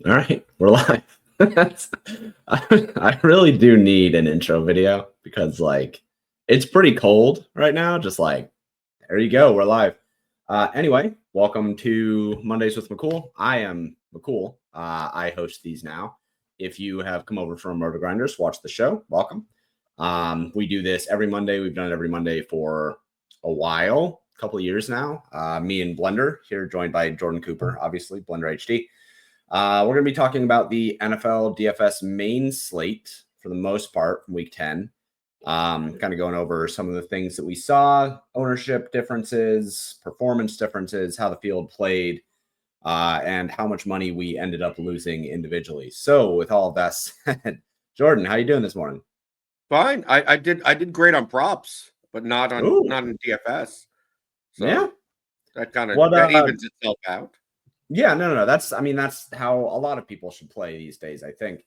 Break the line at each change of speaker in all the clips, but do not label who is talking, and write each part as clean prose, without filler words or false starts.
All right, we're live. I really do need an intro video because it's pretty cold right now. Just like there you go, we're live. Anyway, welcome to Mondays with McCool. I am McCool. I host these now. If you have come over from Roto Grinders, watch the show. Welcome. We do this every Monday. We've done it every Monday for a while, a couple of years now. Me and Blender here, joined by Jordan Cooper, obviously BlenderHD. We're going to be talking about the NFL DFS Main Slate for the most part from week 10. Kind of going over some of the things that we saw, ownership differences, performance differences, how the field played, and how much money we ended up losing individually. So with all of that said, Jordan, how you doing this morning?
Fine. I did great on props, but not in DFS. So
Yeah.
that kind of
What
that evens itself out.
Yeah, no. That's how a lot of people should play these days. I think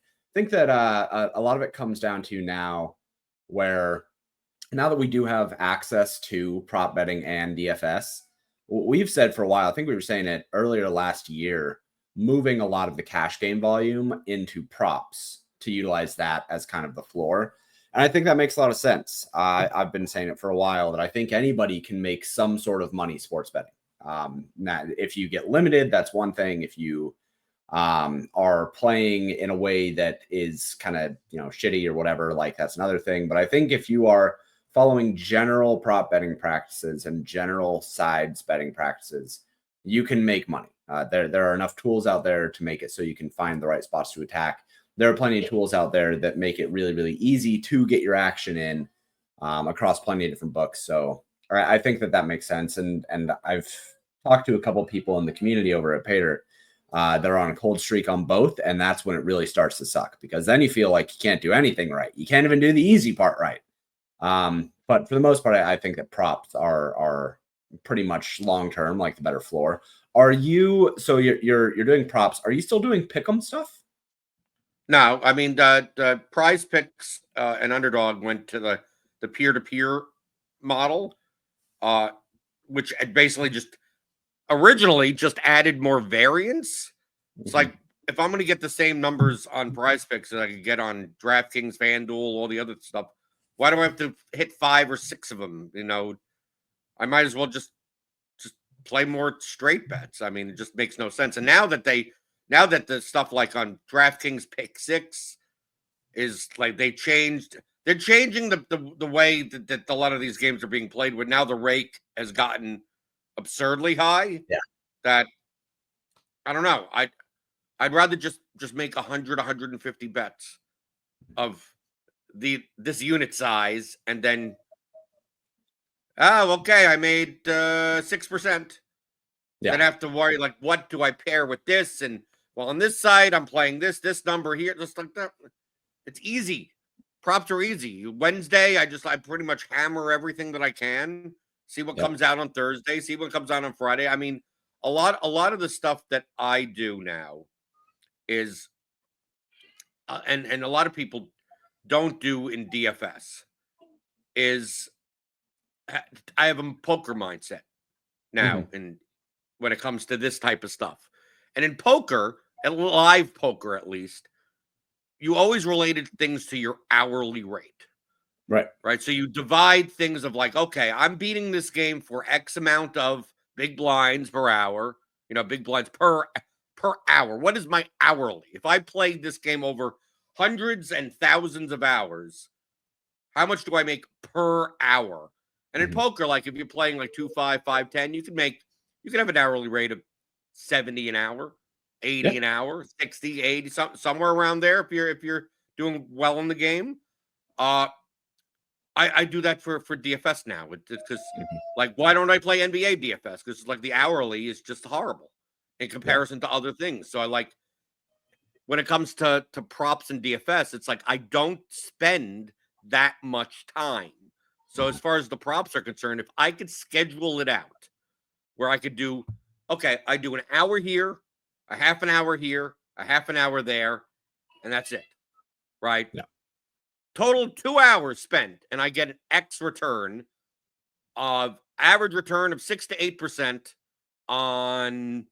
that a lot of it comes down to now that we do have access to prop betting and DFS. We've said for a while, I think we were saying it earlier last year, moving a lot of the cash game volume into props to utilize that as kind of the floor. And I think that makes a lot of sense. I've been saying it for a while that I think anybody can make some sort of money sports betting. Now, if you get limited, that's one thing. If you are playing in a way that is kind of shitty or whatever, like that's another thing. But I think if you are following general prop betting practices and general sides betting practices, you can make money. There are enough tools out there to make it so you can find the right spots to attack. There are plenty of tools out there that make it really, really easy to get your action in across plenty of different books. So I think that makes sense. And I've talked to a couple of people in the community over at Paydirt that are on a cold streak on both. And that's when it really starts to suck, because then you feel like you can't do anything right. You can't even do the easy part right. But for the most part, I think that props are pretty much long-term, like the better floor. Are you, so you're doing props. Are you still doing pick'em stuff?
No, I mean the Prize Picks and Underdog went to the peer-to-peer model, which basically just originally just added more variance. It's like, if I'm going to get the same numbers on Prize Picks that I could get on DraftKings, FanDuel, all the other stuff, why do I have to hit 5 or 6 of them? I might as well just play more straight bets. I mean, it just makes no sense. And now that the stuff like on DraftKings Pick 6 is like they're changing the way that a lot of these games are being played, where now the rake has gotten absurdly high.
Yeah.
That I don't know. I'd rather just make 150 bets of this unit size, and then okay, I made 6%.
Yeah.
Then have to worry, like, what do I pair with this? And well, on this side, I'm playing this number here, just like that. It's easy. Props are easy. Wednesday, I pretty much hammer everything that I can. See what comes out on Thursday. See what comes out on Friday. I mean, a lot of the stuff that I do now is, and a lot of people don't do in DFS, is I have a poker mindset now, and when it comes to this type of stuff, and in poker, and live poker at least, you always related things to your hourly rate. Right. So you divide things of like, okay, I'm beating this game for X amount of big blinds per hour, big blinds per hour. What is my hourly? If I played this game over hundreds and thousands of hours, how much do I make per hour? And in poker, like if you're playing like 2-5, 5-10, you can have an hourly rate of 70 an hour, 80 an hour, 60, 80, somewhere around there if you're doing well in the game. I do that for DFS now, because like, why don't I play NBA DFS? Because like the hourly is just horrible in comparison to other things. So I like, when it comes to props and DFS, it's like I don't spend that much time. So as far as the props are concerned, if I could schedule it out where I could do, okay, I do an hour here, a half an hour here, a half an hour there, and that's it, right?
Yeah.
Total 2 hours spent, and I get an X return of average return of 6 to 8% on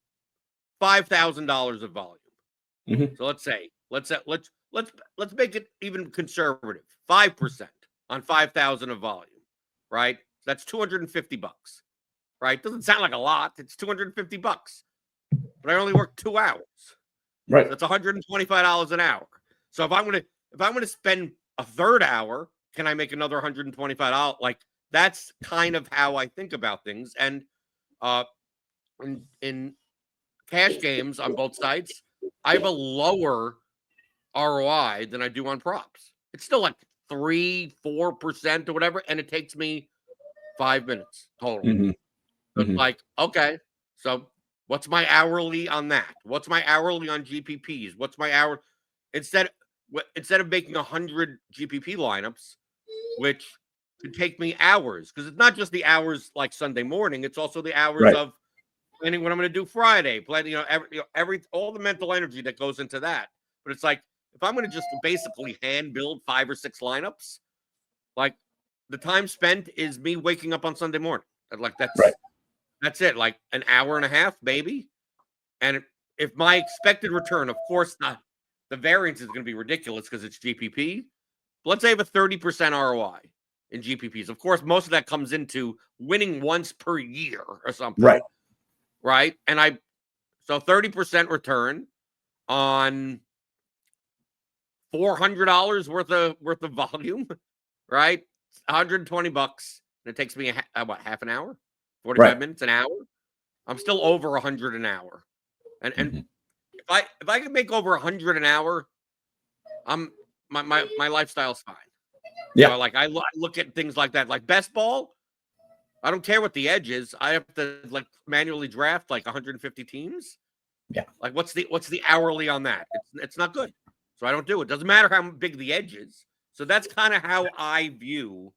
$5,000 of volume. So let's make it even conservative. 5% on 5,000 of volume, right? That's $250, right? Doesn't sound like a lot. It's $250, but I only work 2 hours.
Right.
So that's $125 an hour. So if I'm gonna spend a third hour, can I make another $125? Like, that's kind of how I think about things. And in cash games on both sides, I have a lower ROI than I do on props. It's still like 3-4% or whatever, and it takes me 5 minutes total. So it's like, okay, so what's my hourly on that? What's my hourly on GPPs? What's my hour? Instead of making 100 GPP lineups, which could take me hours, because it's not just the hours like Sunday morning, it's also the hours of planning what I'm going to do Friday, planning, all the mental energy that goes into that. But it's like, if I'm going to just basically hand build 5 or 6 lineups, like, the time spent is me waking up on Sunday morning. Like, that's it, like an hour and a half, maybe. And if my expected return, of course, not the variance is going to be ridiculous because it's GPP. But let's say I have a 30% ROI in GPPs. Of course, most of that comes into winning once per year or something. Right. And so 30% return on $400 worth of volume, right? $120, and it takes me half an hour, 45 minutes, an hour. I'm still over 100 an hour. And if I can make over 100 an hour, my lifestyle's fine.
Yeah.
So, like, I look at things like that, like best ball. I don't care what the edge is. I have to, like, manually draft like 150 teams.
Yeah.
Like, what's the hourly on that? It's not good. So I don't do it. Doesn't matter how big the edge is. So that's kind of how I view,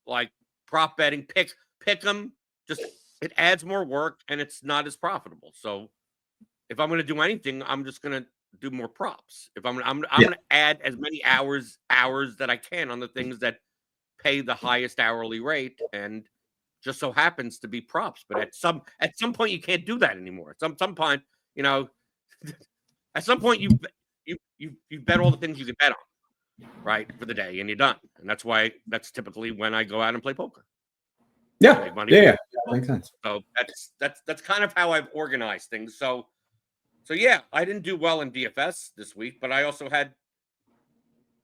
like, prop betting. Pick them. Just, it adds more work and it's not as profitable. So if I'm going to do anything, I'm just going to do more props. If I'm going to add as many hours that I can on the things that pay the highest hourly rate, and just so happens to be props. But at some point, you can't do that anymore. At some point, at some point, you bet all the things you can bet on, right, for the day, and you're done. And that's typically when I go out and play poker.
Yeah,
make money.
Yeah, makes sense.
So that's kind of how I've organized things. So yeah, I didn't do well in DFS this week, but I also had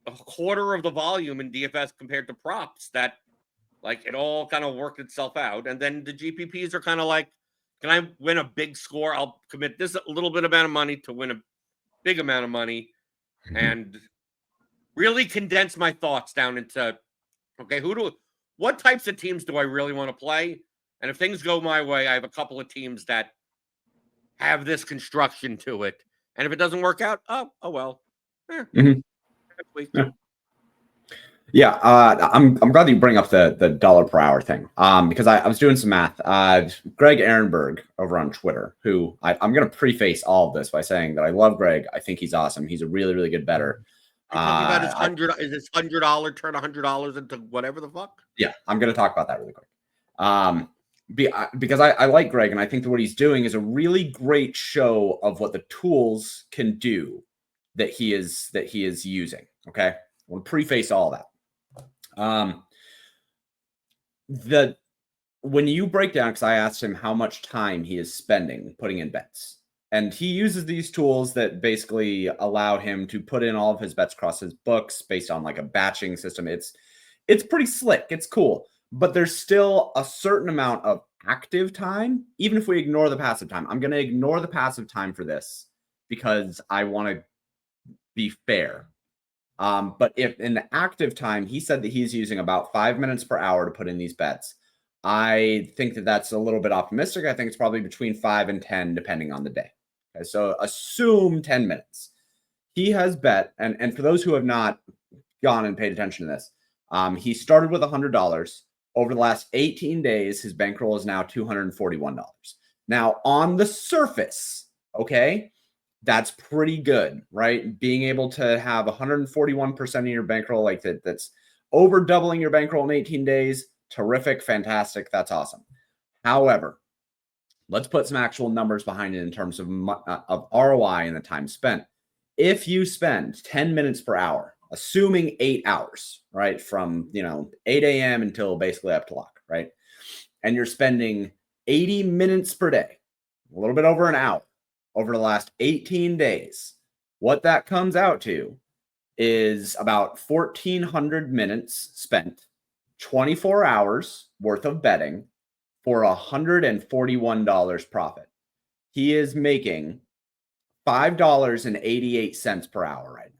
a quarter of the volume in DFS compared to props. That, like, it all kind of worked itself out. And then the GPPs are kind of like, can I win a big score? I'll commit this a little bit amount of money to win a big amount of money, and really condense my thoughts down into, okay, what types of teams do I really want to play? And if things go my way, I have a couple of teams that have this construction to it. And if it doesn't work out, oh well. Next week.
Yeah, I'm glad that you bring up the dollar per hour thing. Because I was doing some math. Greg Ehrenberg over on Twitter, who I'm going to preface all of this by saying that I love Greg. I think he's awesome. He's a really, really good bettor.
You're talking about his $100 turn $100 into whatever the fuck?
Yeah, I'm going to talk about that really quick. Because I like Greg, and I think that what he's doing is a really great show of what the tools can do that he is using. Okay, we'll preface all that. When you break down, because I asked him how much time he is spending putting in bets, and he uses these tools that basically allow him to put in all of his bets across his books based on like a batching system. It's pretty slick. It's cool, but there's still a certain amount of active time, even if we ignore the passive time. I'm going to ignore the passive time for this because I want to be fair. But if in the active time, he said that he's using about 5 minutes per hour to put in these bets. I think that that's a little bit optimistic. I think it's probably between 5 and 10, depending on the day. Okay, so assume 10 minutes. He has bet, and for those who have not gone and paid attention to this, he started with $100. Over the last 18 days, his bankroll is now $241. Now, on the surface, okay, that's pretty good, right? Being able to have 141% of your bankroll, like that's over doubling your bankroll in 18 days. Terrific, fantastic. That's awesome. However, let's put some actual numbers behind it in terms of ROI and the time spent. if you spend 10 minutes per hour, assuming 8 hours, right, from 8 a.m. until basically up to lock, right, and you're spending 80 minutes per day, a little bit over an hour, over the last 18 days, what that comes out to is about 1,400 minutes spent, 24 hours worth of betting for $141 profit. He is making $5.88 per hour right now.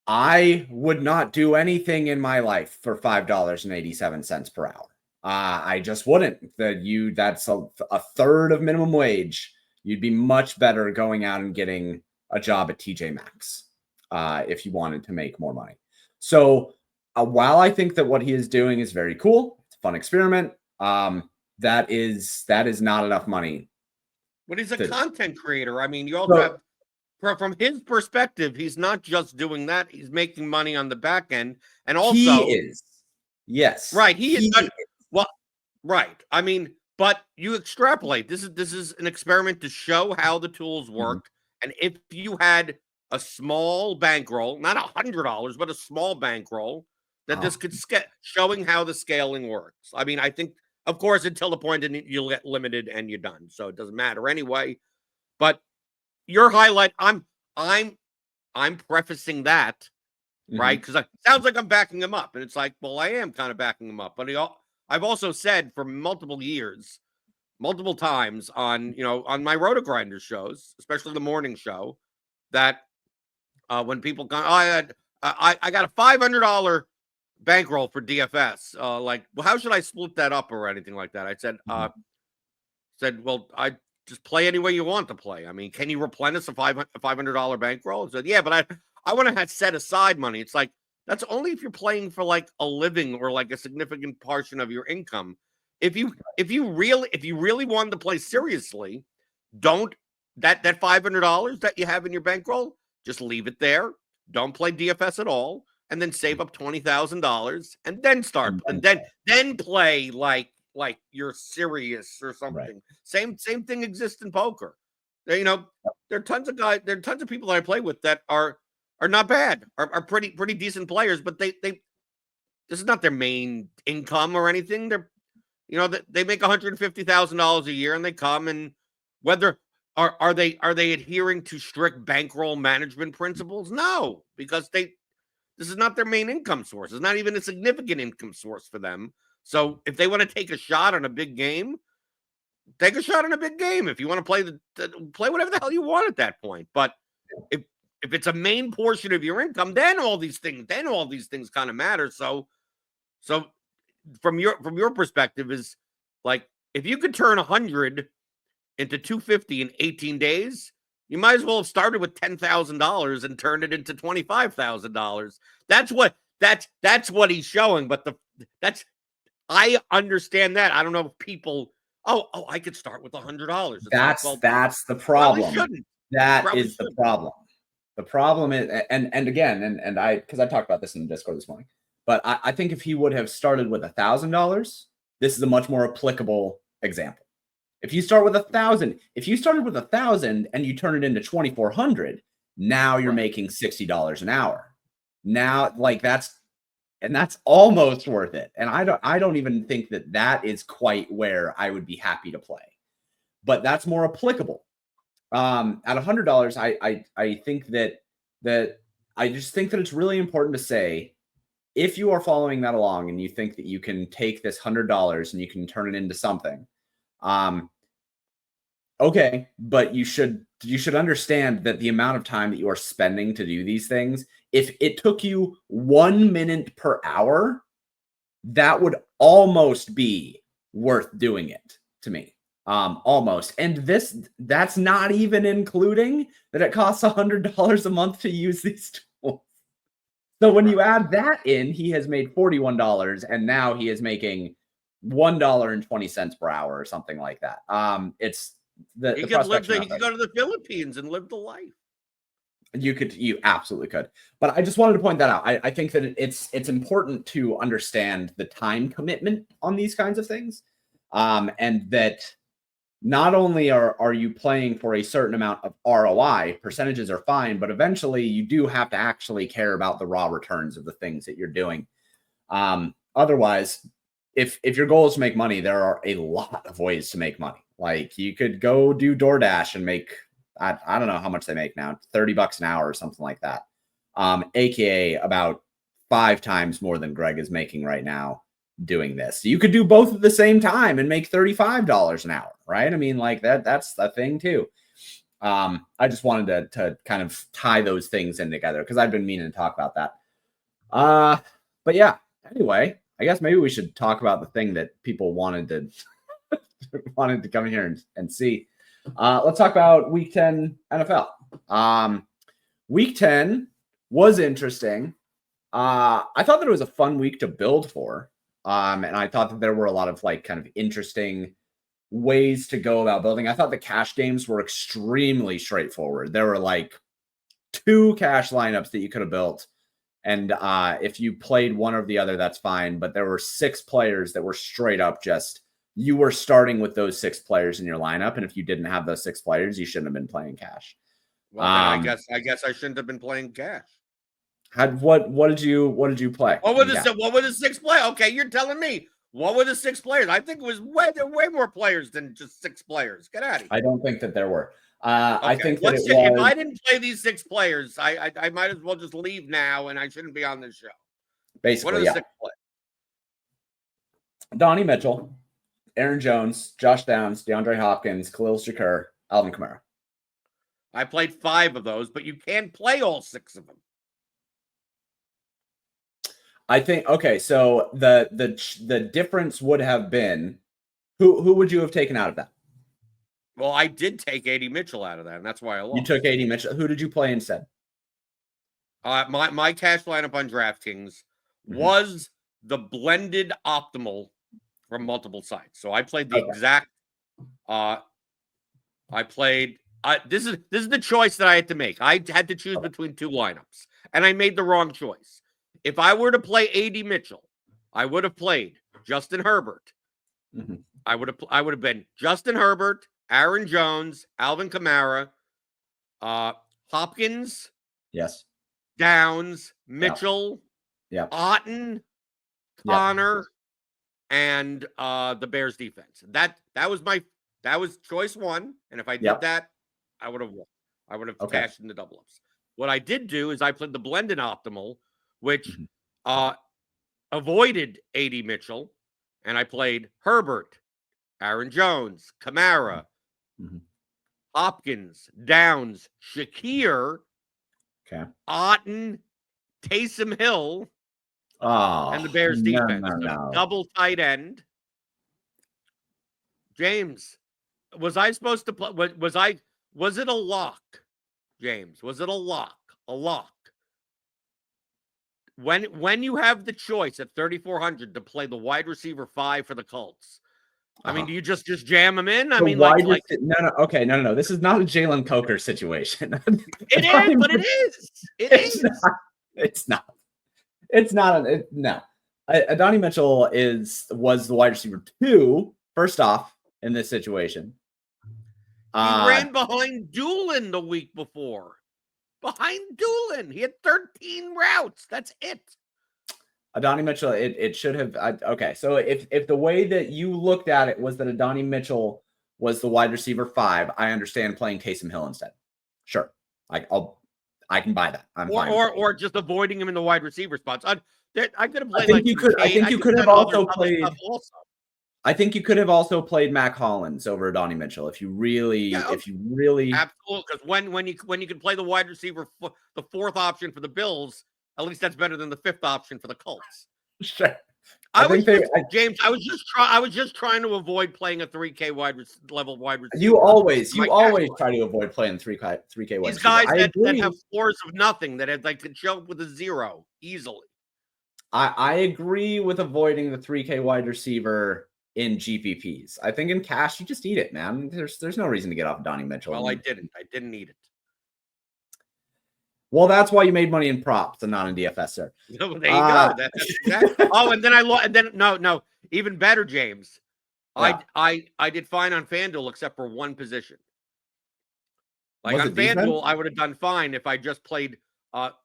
I would not do anything in my life for $5.87 per hour. I just wouldn't. That's a third of minimum wage. You'd be much better going out and getting a job at TJ Maxx if you wanted to make more money. So while I think that what he is doing is very cool, it's a fun experiment, that is not enough money.
But he's a content creator. I mean, you also have, from his perspective, he's not just doing that. He's making money on the back end. And also,
he is. Yes.
Right. He is. Well, right. I mean, but you extrapolate. This is an experiment to show how the tools work. And if you had a small bankroll, not $100, but a small bankroll, that this could showing how the scaling works. I mean, I think, of course, until the point that you'll get limited and you're done. So it doesn't matter anyway. But your highlight, I'm prefacing that, right? Because it sounds like I'm backing him up. And it's like, well, I am kind of backing him up. But I've also said for multiple years, multiple times on my Roto-Grinder shows, especially the morning show, that when people come, I got a $500 bankroll for DFS. Like, well, how should I split that up or anything like that? I said, well, I just play any way you want to play. I mean, can you replenish a $500 bankroll? I said, yeah, but I want to have set aside money. It's like, that's only if you're playing for like a living or like a significant portion of your income. If you really wanted to play seriously, don't that $500 that you have in your bankroll, just leave it there. Don't play DFS at all, and then save up $20,000 and then start and then play like you're serious or something. Right. Same thing exists in poker. There are tons of guys, there are tons of people that I play with that are not bad, are pretty decent players, but they this is not their main income or anything. They're they make $150,000 a year, and they come, and whether are they adhering to strict bankroll management principles? No, because this is not their main income source. It's not even a significant income source for them. So if they want to take a shot on a big game, take a shot on a big game. If you want to play whatever the hell you want at that point. But if it's a main portion of your income, then all these things kind of matter. So from your perspective is like, if you could turn 100 into 250 in 18 days, you might as well have started with $10,000 and turned it into $25,000. That's what he's showing. But I understand that. I don't know if people, I could start with $100.
That's the problem. That is the problem. The problem is, and again, and because I talked about this in the Discord this morning, but I think if he would have started with $1,000, this is a much more applicable example. If you start with 1,000, if you started with 1,000 and you turn it into 2,400, now you're making $60 an hour. Now, like that's almost worth it. And I don't even think that is quite where I would be happy to play. But that's more applicable. At $100, I think that I just think that it's really important to say, if you are following that along and you think that you can take this $100 and you can turn it into something, okay, but you should understand that the amount of time that you are spending to do these things, if it took you 1 minute per hour, that would almost be worth doing it to me. Almost. And that's not even including that it costs $100 a month to use these tools. So when you add that in, he has made $41, and now he is making $1.20 per hour or something like that. It's
he could go to the Philippines and live the life.
You absolutely could. But I just wanted to point that out. I think that it's important to understand the time commitment on these kinds of things. And that not only are you playing for a certain amount of ROI, percentages are fine, but eventually you do have to actually care about the raw returns of the things that you're doing. Otherwise, if your goal is to make money, there are a lot of ways to make money. Like you could go do DoorDash and make, I don't know how much they make now, $30 an hour or something like that. AKA about 5 times more than Greg is making right now doing this. So you could do both at the same time and make $35 an hour, right? I mean, like that's the thing too. I just wanted to kind of tie those things in together because I've been meaning to talk about that. But yeah, anyway, I guess maybe we should talk about the thing that people wanted to wanted to come here and see. Let's talk about Week 10 NFL. Week 10 was interesting. I thought that it was a fun week to build for. And I thought that there were a lot of like kind of interesting ways to go about building. I thought the cash games were extremely straightforward. There were like 2 cash lineups that you could have built. And if you played one or the other, that's fine. But there were 6 players that were straight up just, you were starting with those 6 players in your lineup. And if you didn't have those 6 players, you shouldn't have been playing cash.
Well, I guess I shouldn't have been playing cash.
What did you play?
What were the 6 players? Okay, you're telling me. What were the 6 players? I think it was way more players than just 6 players. Get out of here.
I don't think that there were. I think that
if I didn't play these 6 players, I might as well just leave now, and I shouldn't be on this show.
Basically,
what are the 6 players?
Donnie Mitchell, Aaron Jones, Josh Downs, DeAndre Hopkins, Khalil Shakur, Alvin Kamara.
I played 5 of those, but you can't play all 6 of them.
I think okay. So the difference would have been who would you have taken out of that?
Well, I did take AD Mitchell out of that, and that's why I lost.
You took AD Mitchell. Who did you play instead?
My cash lineup on DraftKings was the blended optimal from multiple sites. So I played the exact. I played. This is the choice that I had to make. I had to choose between 2 lineups, and I made the wrong choice. If I were to play AD Mitchell, I would have played Justin Herbert. I would have been Justin Herbert, Aaron Jones, Alvin Kamara, Hopkins,
yes,
Downs, Mitchell, Otten, Connor, and the Bears defense. That was choice 1. And if I did that, I would have won. I would have cashed in the double ups. What I did do is I played the blended optimal, which avoided AD Mitchell, and I played Herbert, Aaron Jones, Kamara, Hopkins, Downs, Shakir, Otten, Taysom Hill, and the Bears defense.
No.
Double tight end. James, was I supposed to play? Was it a lock? James, was it a lock? A lock. When you have the choice at 3,400 to play the wide receiver 5 for the Colts, I mean, do you just jam them in? I mean,
no. This is not a Jalen Coker situation.
It is, but it is.
It's not. No. Donnie Mitchell was the wide receiver 2. First off, in this situation,
he ran behind Doolin the week before. Behind Doolin, he had 13 routes. That's it.
Donnie Mitchell, it should have. Okay, so if the way that you looked at it was that Donnie Mitchell was the wide receiver 5, I understand playing Taysom Hill instead. Sure, I can buy that. I'm fine.
Or just avoiding him in the wide receiver spots. I could have played.
I think you could have also played. I think you could have also played Mac Hollins over Donnie Mitchell if you really, absolutely,
because when you can play the wide receiver, the 4th option for the Bills, at least that's better than the 5th option for the Colts.
Sure.
James, I was just trying to avoid playing a 3K level wide receiver.
You always try to avoid playing 3K wide receiver.
These guys that have floors of nothing that could show up with a 0 easily.
I agree with avoiding the 3K wide receiver in GPPs. I think in cash, you just eat it, man. There's no reason to get off Donnie Mitchell.
Well, I didn't eat it.
Well, that's why you made money in props and not in DFS, sir.
There you go. That's exactly. Oh, and then no. Even better, James.
Yeah.
I did fine on FanDuel except for one position. Like
Was
on
it defense?
FanDuel, I would have done fine if I just played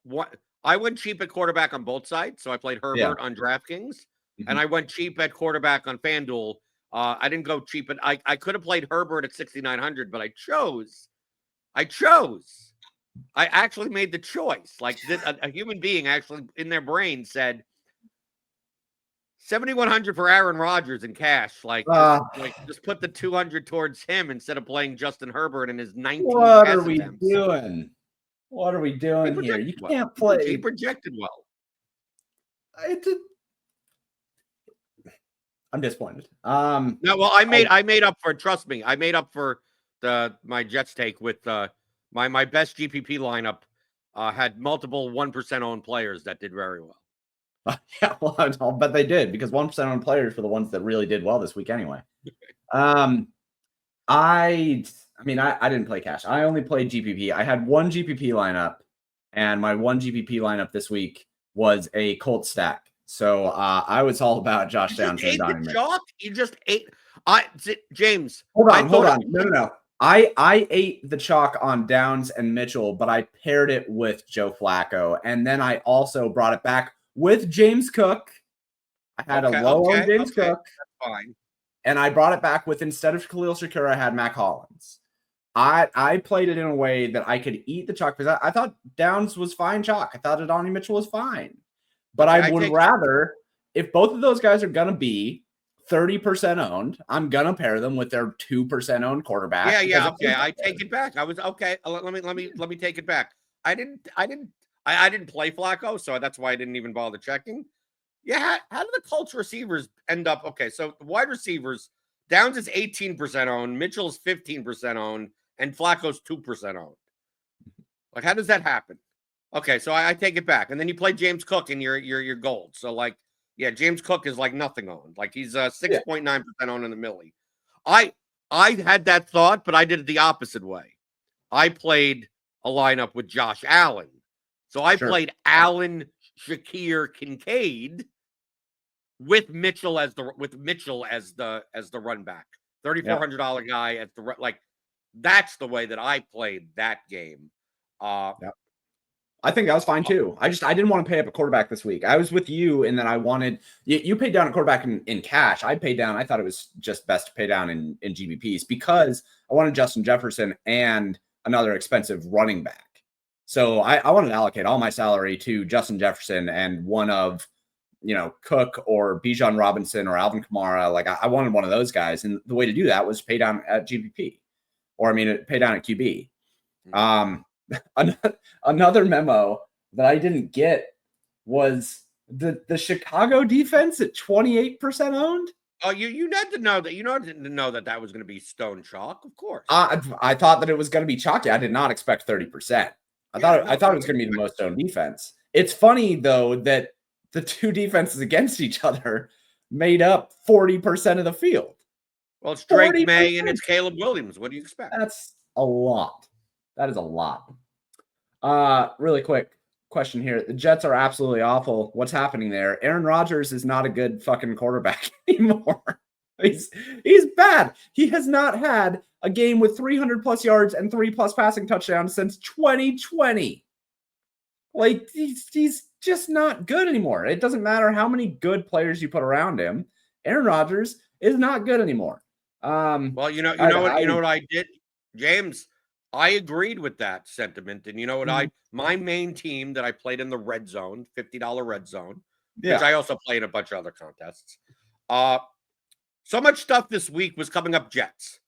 one. I went cheap at quarterback on both sides, so I played
Yeah.
Herbert on DraftKings, and I went cheap at quarterback on FanDuel. I didn't go cheap, but I could have played Herbert at 6,900, but I chose. I actually made the choice. Like this, a human being actually in their brain said 7,100 for Aaron Rodgers in cash. Like just put the 200 towards him instead of playing Justin Herbert and his 19
what
pass
are we
attempts.
doing? What are we doing here? You
Well.
can't play.
He projected well.
I'm disappointed.
No, well, I made up for. Trust me, I made up for my Jets take with my best GPP lineup. Had multiple 1% owned players that did very well.
Yeah, well, I'll bet they did because 1% owned players were the ones that really did well this week anyway. I didn't play cash. I only played GPP. I had one GPP lineup, and my one GPP lineup this week was a Colts stack. So I was all about Josh Downs and Donnie
Chalk? You just ate. James.
Hold on. No. I ate the chalk on Downs and Mitchell, but I paired it with Joe Flacco, and then I also brought it back with James Cook. I had a low on James Cook.
That's fine.
And I brought it back with, instead of Khalil Shakir, I had Mac Hollins. I played it in a way that I could eat the chalk because I thought Downs was fine chalk. I thought Adonai Mitchell was fine. But I would rather, if both of those guys are going to be 30% owned, I'm going to pair them with their 2% owned quarterback.
Yeah. Okay. I take it back. I was okay. Let me take it back. I didn't play Flacco, so that's why I didn't even bother checking. Yeah, how do the Colts receivers end up? Okay, so the wide receivers, Downs is 18% owned, Mitchell's 15% owned, and Flacco's 2% owned. Like, how does that happen? Okay, so I take it back, and then you play James Cook, and you're gold. So like, yeah, James Cook is like nothing owned. Like he's 6.9% owned in the millie. I had that thought, but I did it the opposite way. I played a lineup with Josh Allen, so I played Allen, Shakir, Kincaid with Mitchell as the run back, $3,400 guy at the like. That's the way that I played that game.
I think that was fine too. I didn't want to pay up a quarterback this week. I was with you, and then I wanted you paid down a quarterback in cash. I paid down. I thought it was just best to pay down in GBPs because I wanted Justin Jefferson and another expensive running back. So I wanted to allocate all my salary to Justin Jefferson and one of, Cook or Bijan Robinson or Alvin Kamara. Like I wanted one of those guys. And the way to do that was pay down at GPP pay down at QB. Another memo that I didn't get was the Chicago defense at 28% owned.
Oh, you had to know that. You didn't know that was going to be stone chalk, of course.
I thought that it was going to be chalky. I did not expect 30%. I thought it was going to be the most owned defense. It's funny though that the two defenses against each other made up 40% of the field.
Well, it's Drake 40%. May and it's Caleb Williams. What do you expect?
That's a lot. That is a lot. Really quick question here. The Jets are absolutely awful. What's happening there? Aaron Rodgers is not a good fucking quarterback anymore. He's bad. He has not had a game with 300 plus yards and 3+ passing touchdowns since 2020. Like he's just not good anymore. It doesn't matter how many good players you put around him. Aaron Rodgers is not good anymore.
Well, you know what I did, James. I agreed with that sentiment, and you know what? My main team that I played in the red zone, $50 red zone, which I also played a bunch of other contests. So much stuff this week was coming up Jets.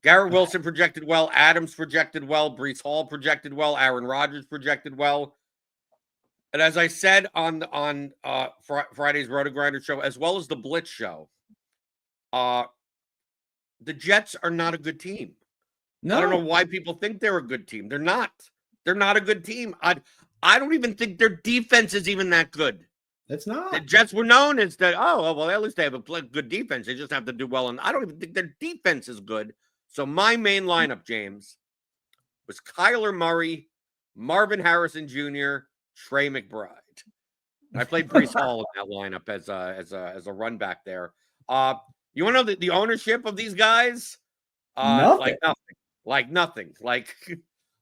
Garrett Wilson projected well, Adams projected well, Breece Hall projected well, Aaron Rodgers projected well. And as I said on Friday's Roto Grinder show, as well as the Blitz show, the Jets are not a good team. No. I don't know why people think they're a good team. They're not. They're not a good team. I don't even think their defense is even that good.
It's not.
The Jets were known as that. Oh, well, at least they have a good defense. They just have to do well. And I don't even think their defense is good. So my main lineup, James, was Kyler Murray, Marvin Harrison Jr., Trey McBride. And I played Breece Hall in that lineup as a run back there. You want to know the ownership of these guys?
Nothing.
Like nothing. Like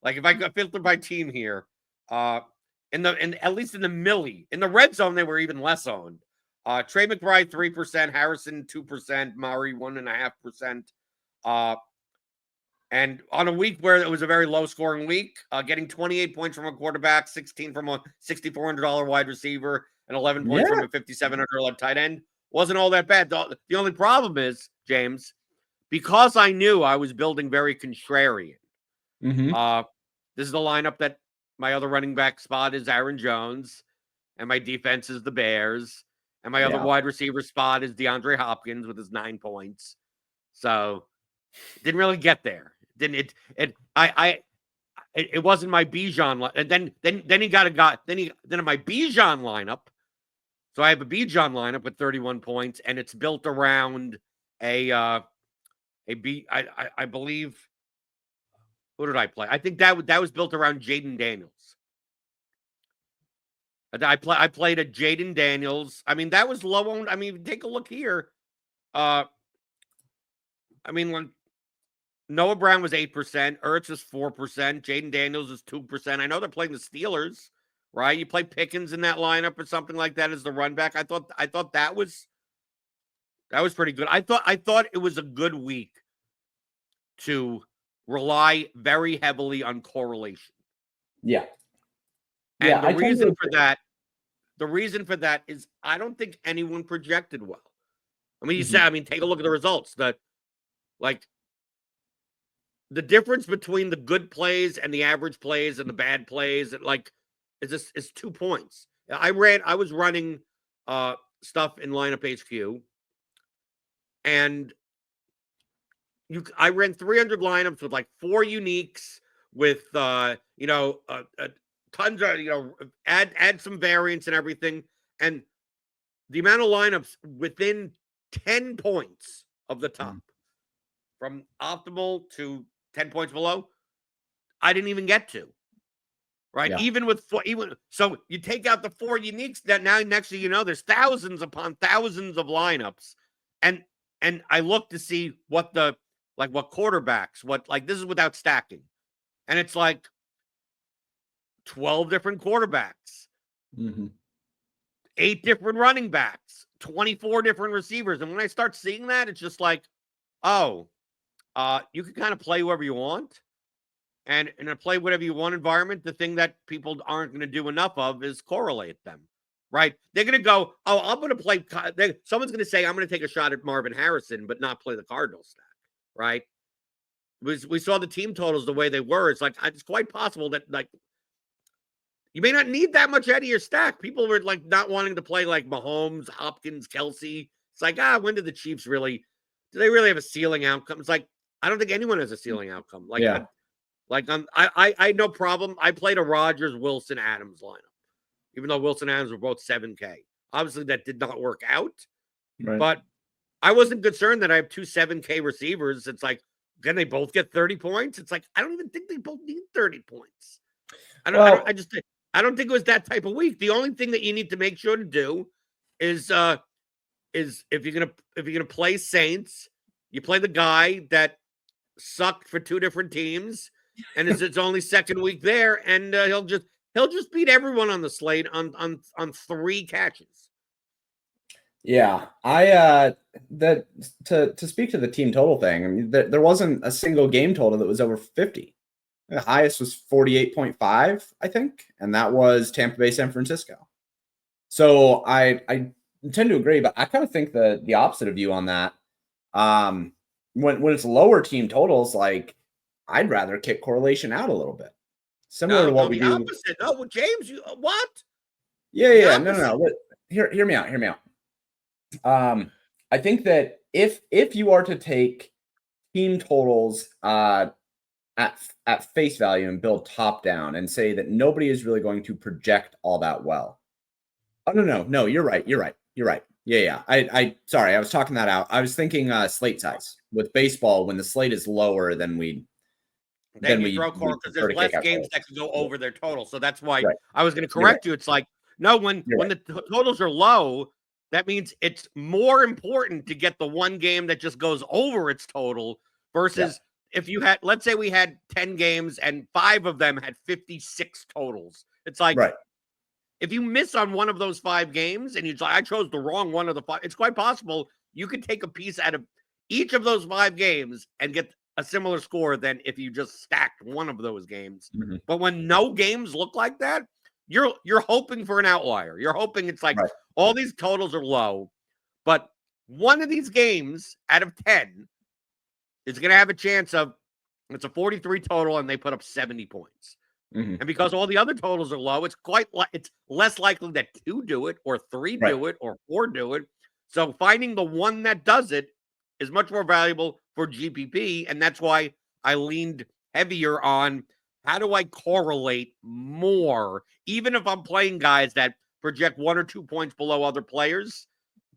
if I got filtered by team here, in at least in the millie, in the red zone, they were even less owned. Trey McBride 3%, Harrison 2%, Murray 1.5%. And on a week where it was a very low scoring week, getting 28 points from a quarterback, 16 from a $6,400 wide receiver, and 11 points from a $5,700 tight end wasn't all that bad. The only problem is, James, because I knew I was building very contrarian. This is the lineup that my other running back spot is Aaron Jones, and my defense is the Bears, and my other wide receiver spot is DeAndre Hopkins with his 9 points. So didn't really get there. It wasn't my Bijan, and then he got a guy. Then in my Bijan lineup. So I have a Bijan lineup with 31 points, and it's built around I believe. Who did I play? I think that was built around Jaden Daniels. I played a Jaden Daniels. I mean, that was low owned. I mean, take a look here. I mean, like Noah Brown was 8%, Ertz was 4%, Jaden Daniels is 2%. I know they're playing the Steelers, right? You play Pickens in that lineup or something like that as the run back. I thought that was pretty good. I thought it was a good week to rely very heavily on correlation.
Yeah.
And the reason for that is I don't think anyone projected well. I mean, take a look at the results. The difference between the good plays and the average plays and the bad plays, is 2 points. I was running stuff in lineup HQ, and I ran 300 lineups with like 4 uniques with tons of add some variance and everything, and the amount of lineups within 10 points of the top, from optimal to 10 points below, I didn't even get to. Right. Yeah. So you take out the 4 uniques that now next thing you know, there's thousands upon thousands of lineups. And I look to see what quarterbacks, this is without stacking. And it's like 12 different quarterbacks, 8 different running backs, 24 different receivers. And when I start seeing that, it's just like, you can kind of play whoever you want. And in a play whatever you want environment, the thing that people aren't going to do enough of is correlate them, right? They're going to go, I'm going to play. Someone's going to say, I'm going to take a shot at Marvin Harrison, but not play the Cardinals stack, right? We saw the team totals the way they were. It's like, it's quite possible that you may not need that much out of your stack. People were not wanting to play like Mahomes, Hopkins, Kelsey. It's like, when did the Chiefs do they really have a ceiling outcome? It's like, I don't think anyone has a ceiling outcome. I had no problem. I played a Rodgers, Wilson, Adams lineup, even though Wilson and Adams were both 7K. Obviously, that did not work out. Right. But I wasn't concerned that I have 2 7K receivers. It's like, can they both get 30 points? It's like, I don't even think they both need 30 points. I don't think it was that type of week. The only thing that you need to make sure to do is if you're gonna play Saints, you play the guy that sucked for 2 different teams. And it's its only second week there, and he'll just beat everyone on the slate on 3 catches.
Yeah, to speak to the team total thing, I mean, there wasn't a single game total that was over 50. The highest was 48.5, I think, and that was Tampa Bay, San Francisco. So I tend to agree, but I kind of think the opposite of you on that. When it's lower team totals, I'd rather kick correlation out a little bit. Similar to what we do.
Opposite. No, well, James, what?
Yeah. No. Hear me out. I think that if you are to take team totals at face value and build top down and say that nobody is really going to project all that well. Oh, no, you're right. Yeah. I sorry, I was talking that out. I was thinking slate size with baseball when the slate is lower than
then you throw core because there's less games that can go over their total. So that's why I was going to correct you. It's like, no, when the totals are low, that means it's more important to get the one game that just goes over its total versus if you had, let's say we had 10 games and 5 of them had 56 totals. It's like, if you miss on one of those 5 games and you're like, I chose the wrong one of the 5, it's quite possible you could take a piece out of each of those 5 games and get a similar score than if you just stacked one of those games. But when no games look like that, you're hoping for an outlier. You're hoping it's like all these totals are low, but one of these games out of 10 is going to have a chance of, it's a 43 total and they put up 70 points. And because all the other totals are low, it's less likely that 2 do it or 3 do it or 4 do it. So finding the one that does it is much more valuable for GPP. And that's why I leaned heavier on how do I correlate more, even if I'm playing guys that project 1 or 2 points below other players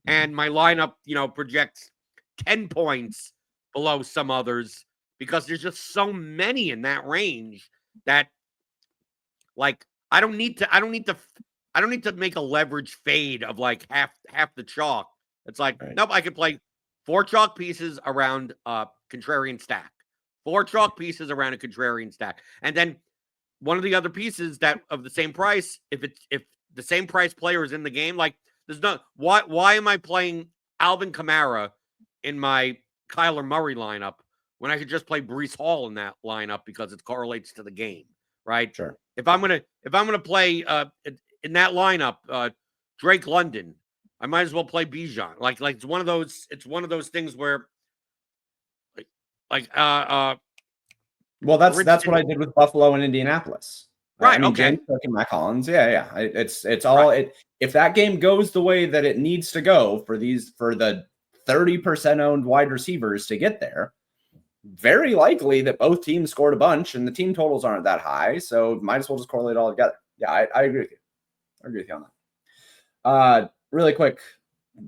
and my lineup, projects 10 points below some others, because there's just so many in that range that, like, I don't need to make a leverage fade of like half the chalk. It's like, nope, I could play 4 chalk pieces around a contrarian stack, 4 chalk pieces around a contrarian stack. And then one of the other pieces that of the same price, if the same price player is in the game, like there's no, why am I playing Alvin Kamara in my Kyler Murray lineup when I could just play Breece Hall in that lineup because it correlates to the game, right?
Sure.
If I'm gonna play in that lineup, Drake London, I might as well play Bijan. Like it's one of those things where
well, that's what I did with Buffalo and Indianapolis.
Right.
I mean,
okay.
James Cook and Matt Collins. Yeah. It's all it. If that game goes the way that it needs to go for the 30% owned wide receivers to get there, very likely that both teams scored a bunch and the team totals aren't that high. So might as well just correlate all together. Yeah, I agree with you. I agree with you on that. Really quick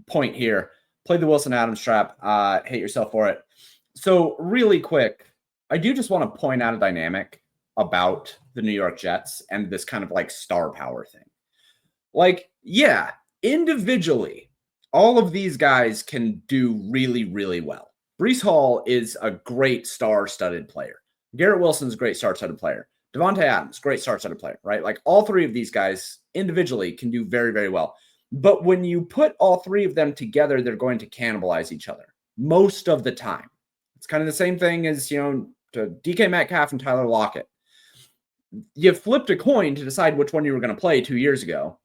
point here. Play the Wilson Adams trap. Hate yourself for it. So really quick, I do just want to point out a dynamic about the New York Jets and this kind of like star power thing. Like, yeah, individually, all of these guys can do really, really well. Breece Hall is a great star-studded player. Garrett Wilson's a great star-studded player. Devontae Adams, great star-studded player, right? Like all 3 of these guys individually can do very, very well. But when you put all 3 of them together, they're going to cannibalize each other most of the time. It's kind of the same thing as, to DK Metcalf and Tyler Lockett. You flipped a coin to decide which one you were going to play 2 years ago,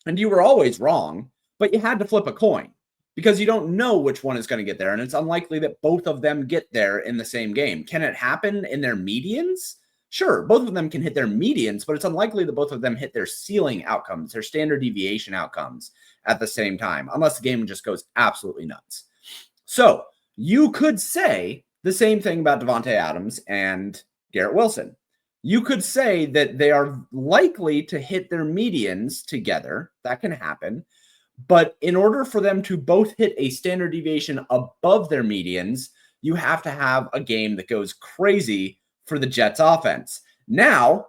and you were always wrong, but you had to flip a coin because you don't know which one is going to get there, and it's unlikely that both of them get there in the same game. Can it happen in their medians? Sure, both of them can hit their medians, but it's unlikely that both of them hit their ceiling outcomes, their standard deviation outcomes at the same time, unless the game just goes absolutely nuts. So you could say the same thing about Devontae Adams and Garrett Wilson. You could say that they are likely to hit their medians together. That can happen. But in order for them to both hit a standard deviation above their medians, you have to have a game that goes crazy for the Jets offense. Now,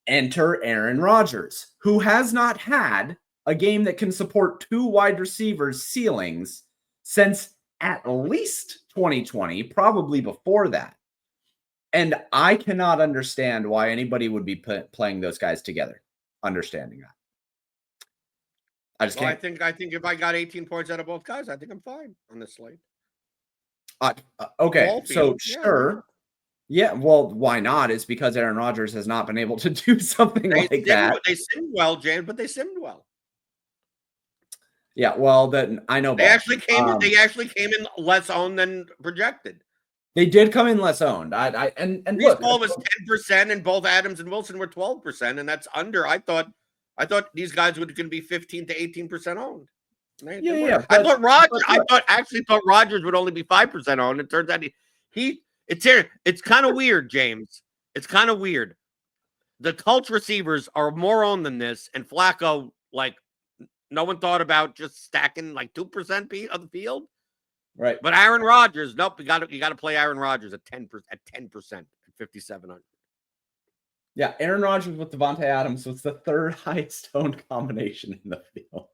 enter Aaron Rodgers, who has not had a game that can support 2 wide receivers' ceilings since at least 2020, probably before that. And I cannot understand why anybody would be playing those guys together, understanding that. I just can't.
I think if I got 18 points out of both guys, I think I'm fine on this slate.
Okay, so sure. Yeah, well, why not? It's because Aaron Rodgers has not been able to do something like that.
They simmed well, James, but they simmed well.
Yeah, well, then I know
they actually came in less owned than projected.
They did come in less owned. And
look, ball was 10%, and both Adams and Wilson were 12%, and that's under. I thought these guys were going to be 15 to 18% owned.
Yeah.
I thought Rodgers would only be 5% owned. It turns out it's kind of weird, James. It's kind of weird. The Colts receivers are more owned than this, and Flacco, like, no one thought about just stacking like 2% of the field.
Right.
But Aaron Rodgers, nope, you got to play Aaron Rodgers at 10% at 5,700.
Yeah, Aaron Rodgers with Devontae Adams was the 3rd highest owned combination in the field.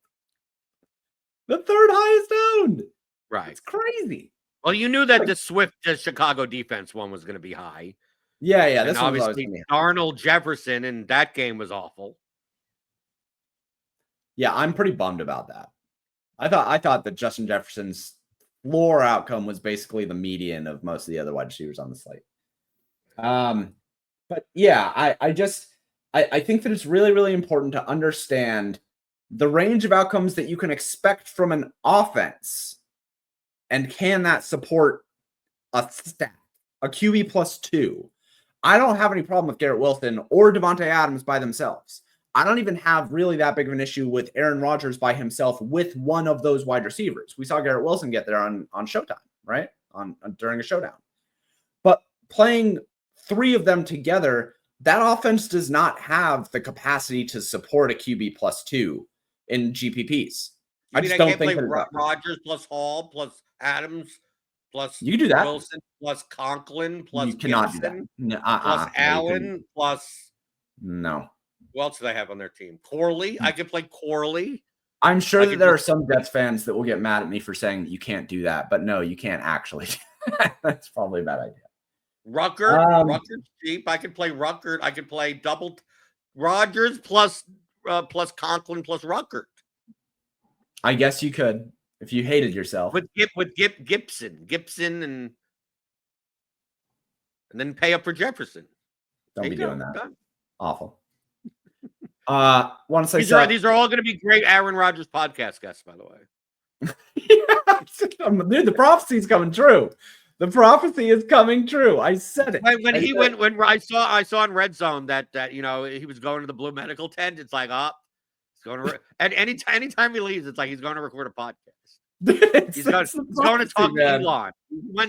The third highest owned.
Right.
It's crazy.
Well, you knew that the Chicago defense one was going to be high.
Yeah.
And obviously, Arnold Jefferson in that game was awful.
Yeah, I'm pretty bummed about that. I thought that Justin Jefferson's floor outcome was basically the median of most of the other wide receivers on the slate. But yeah, I think that it's really, really important to understand the range of outcomes that you can expect from an offense, and can that support a stat, a QB +2? I don't have any problem with Garrett Wilson or Devontae Adams by themselves. I don't even have really that big of an issue with Aaron Rodgers by himself with one of those wide receivers. We saw Garrett Wilson get there on Showtime, right? On during a showdown. But playing three of them together, that offense does not have the capacity to support a QB +2 in GPPs.
I just don't think Rodgers plus Hall plus Adams plus
you can do that.
Wilson plus Conklin plus
you cannot
Gibson
do that.
plus Allen plus
no.
Who else do they have on their team? Corley. I could play Corley.
I'm sure that there are some Jets fans that will get mad at me for saying that you can't do that, but no, you can't actually. That's probably a bad idea.
Rucker's cheap. I could play Rucker. I could play double Rodgers plus Conklin plus Rucker.
I guess you could if you hated yourself.
With Gibson, and then pay up for Jefferson.
Don't be doing that. Done. Awful. Want to say
these are all going to be great Aaron Rodgers podcast guests, by the way.
Yeah, dude, the prophecy is coming true. The prophecy is coming true. I said it.
When I saw in Red Zone that he was going to the Blue Medical tent. It's like, he's going to and anytime he leaves, it's like he's going to record a podcast. He's going to talk to Elon.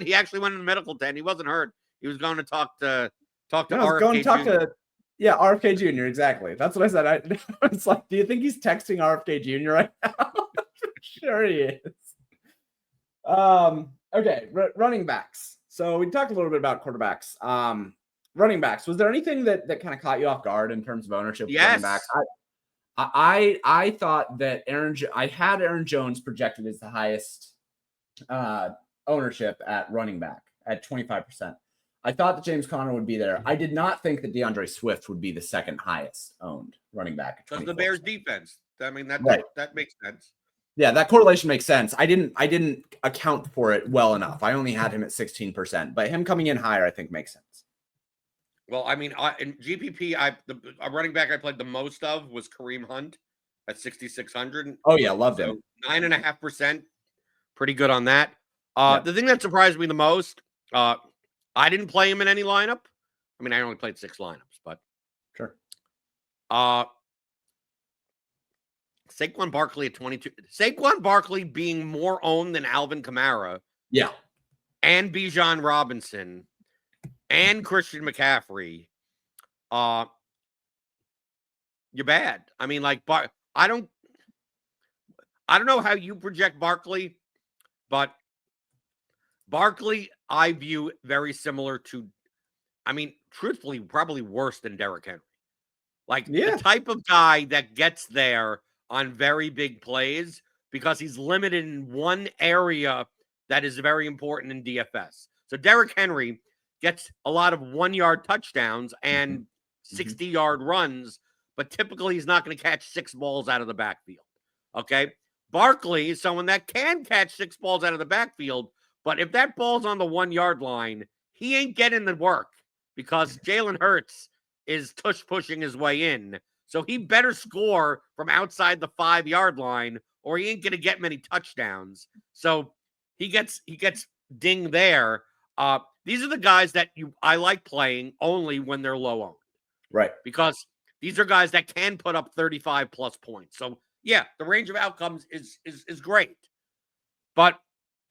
He actually went in the medical tent. He wasn't hurt. He was going to talk to RFK Jr.
Yeah, RFK Jr. Exactly. That's what I said. I was like, do you think he's texting RFK Jr. right now? Sure he is. Okay, running backs. So we talked a little bit about quarterbacks. Running backs. Was there anything that kind of caught you off guard in terms of ownership?
Yes.
Running backs? I thought that I had Aaron Jones projected as the highest ownership at running back at 25%. I thought that James Conner would be there. I did not think that DeAndre Swift would be the second highest owned running back.
Because the Bears defense. I mean, that makes sense.
Yeah, that correlation makes sense. I didn't account for it well enough. I only had him at 16%, but him coming in higher, I think, makes sense.
Well, I mean, in GPP, a running back I played the most of was Kareem Hunt at 6,600.
Oh yeah, loved him.
9.5%, pretty good on that. The thing that surprised me the most, I didn't play him in any lineup. I mean, I only played 6 lineups, but
sure.
Saquon Barkley at 22. Saquon Barkley being more owned than Alvin Kamara.
Yeah.
And Bijan Robinson and Christian McCaffrey. You're bad. I mean, like, I don't know how you project Barkley, but Barkley, I view very similar to, I mean, truthfully, probably worse than Derrick Henry. Like, the type of guy that gets there on very big plays because he's limited in one area that is very important in DFS. So Derrick Henry gets a lot of 1-yard touchdowns and 60-yard runs, but typically he's not going to catch 6 balls out of the backfield. Okay? Barkley is someone that can catch 6 balls out of the backfield, but if that ball's on the 1-yard line, he ain't getting the work because Jalen Hurts is pushing his way in. So he better score from outside the 5-yard line or he ain't going to get many touchdowns. So he gets dinged there. These are the guys that I like playing only when they're low owned.
Right.
Because these are guys that can put up 35 plus points. So yeah, the range of outcomes is great. But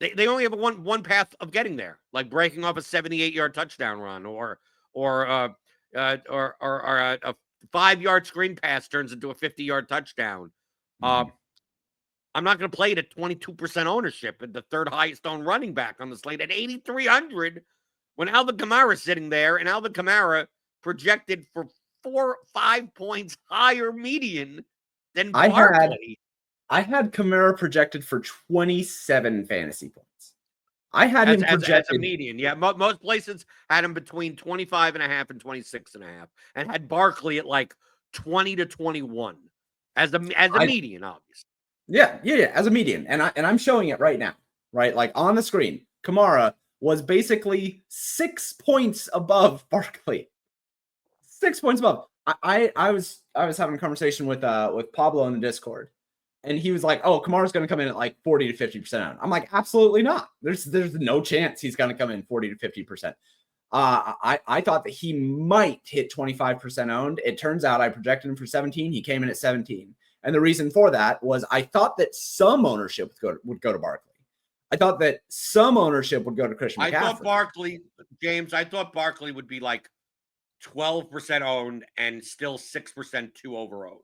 they only have one path of getting there, like breaking off a 78-yard touchdown run or a 5-yard screen pass turns into a 50-yard touchdown. I'm not going to play it at 22% ownership at the third highest owned running back on the slate at 8,300 when Alvin Kamara is sitting there and Alvin Kamara projected for 4 or 5 points higher median than Barkley.
I had Kamara projected for 27 fantasy points. I had him projected
as a median. Yeah, most places had him between 25.5 and 26.5, and had Barkley at like 20 to 21 as a median, obviously.
Yeah, as a median, and I'm showing it right now, right? Like on the screen, Kamara was basically 6 points above Barkley. 6 points above. I was having a conversation with Pablo in the Discord, and he was like, "Oh, Kamara's going to come in at like 40 to 50%." I'm like, "Absolutely not. There's no chance he's going to come in 40 to 50%." I thought that he might hit 25% owned. It turns out I projected him for 17. He came in at 17. And the reason for that was I thought that some ownership would go to Barkley. I thought that some ownership would go to Christian McCaffrey.
I thought Barkley, James, would be like 12% owned and still 6% too over owned.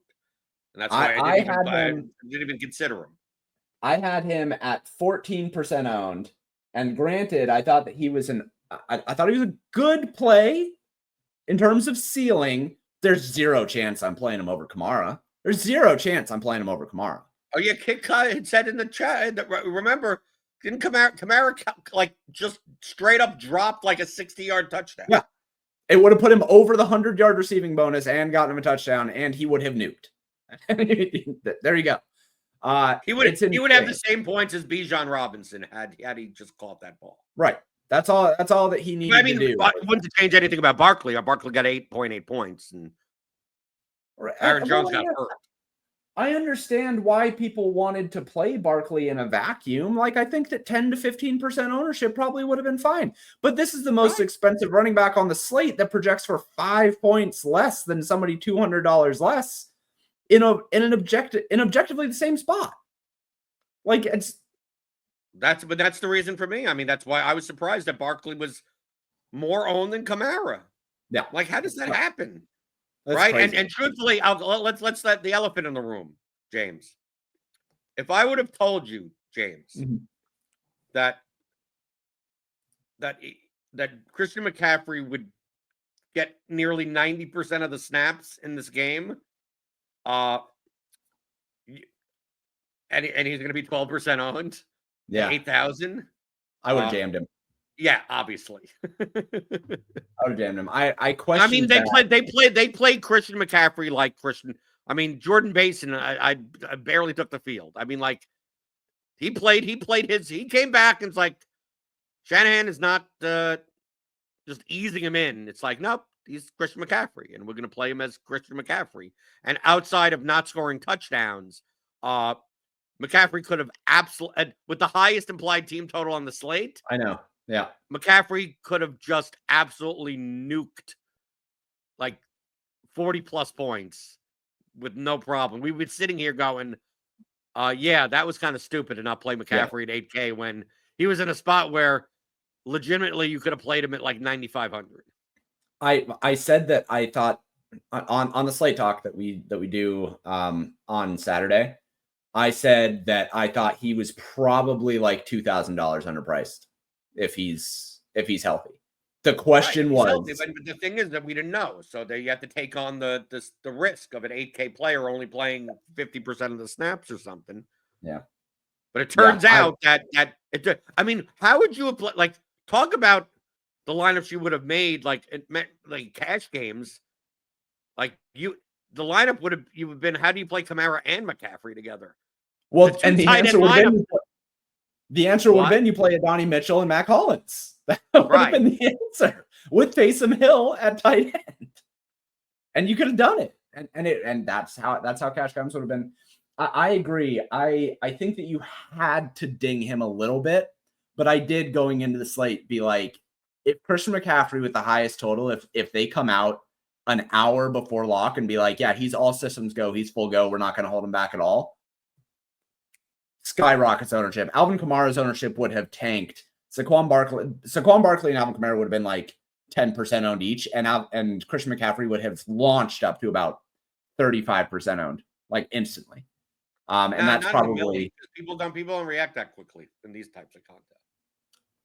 And that's why I didn't even consider him.
I had him at 14% owned. And granted, I thought that he was I thought he was a good play in terms of ceiling. There's zero chance I'm playing him over Kamara. There's zero chance I'm playing him over Kamara.
Oh, yeah, Kid Cut had said in the chat, remember, didn't Kamara like just straight up dropped like a 60-yard touchdown?
Yeah. It would have put him over the 100-yard receiving bonus and gotten him a touchdown, and he would have nuked. There you go.
He would have the same points as Bijan Robinson had he just caught that ball.
Right. That's all that he needed to do.
I wouldn't change anything about Barkley. Barkley got 8.8 points, and Aaron Jones got hurt.
I understand why people wanted to play Barkley in a vacuum. Like, I think that 10 to 15% ownership probably would have been fine. But this is the most expensive running back on the slate that projects for 5 points less than somebody $200 less in objectively the same spot. Like,
that's the reason for me. I mean, that's why I was surprised that Barkley was more owned than Kamara.
Yeah.
Like, how does that happen?
That's
right.
crazy.
And truthfully, let's let the elephant in the room, James. If I would have told you, James, that Christian McCaffrey would get nearly 90% of the snaps in this game, and he's going to be 12% owned,
yeah,
8,000,
I would have jammed him.
Yeah, obviously.
I would have jammed him. I question.
I mean, they played Christian McCaffrey like Christian. I mean, Jordan Basin, I barely took the field. I mean, like, he came back and it's like, Shanahan is not just easing him in. It's like, nope, he's Christian McCaffrey, and we're going to play him as Christian McCaffrey. And outside of not scoring touchdowns, McCaffrey could have absolutely, with the highest implied team total on the slate.
I know. Yeah.
McCaffrey could have just absolutely nuked like 40 plus points with no problem. We've been sitting here going, yeah, that was kind of stupid to not play McCaffrey at 8K when he was in a spot where legitimately you could have played him at like 9,500.
I said that I thought on the Slate Talk that we do on Saturday, I said that I thought he was probably like $2,000 underpriced if he's healthy. The question was,
healthy, but the thing is that we didn't know, so you have to take on the risk of an 8K player only playing 50% of the snaps or something.
Yeah,
but it turns out that I mean, how would you have like talk about the lineups you would have made like cash games? Like the lineup would have been, how do you play Kamara and McCaffrey together?
Well, and the answer would have been you play Adonai Mitchell and Mac Hollins. That would have been the answer with Taysom Hill at tight end, and you could have done it. And that's how cash games would have been. I agree. I think that you had to ding him a little bit, but I did, going into the slate, be like, if Christian McCaffrey with the highest total, if they come out an hour before lock and be like, yeah, he's all systems go, he's full go, we're not going to hold him back at all, skyrockets ownership. Alvin Kamara's ownership would have tanked. Saquon Barkley and Alvin Kamara would have been like 10% owned each, and Christian McCaffrey would have launched up to about 35% owned, like instantly. And that's probably
people don't react that quickly in these types of content.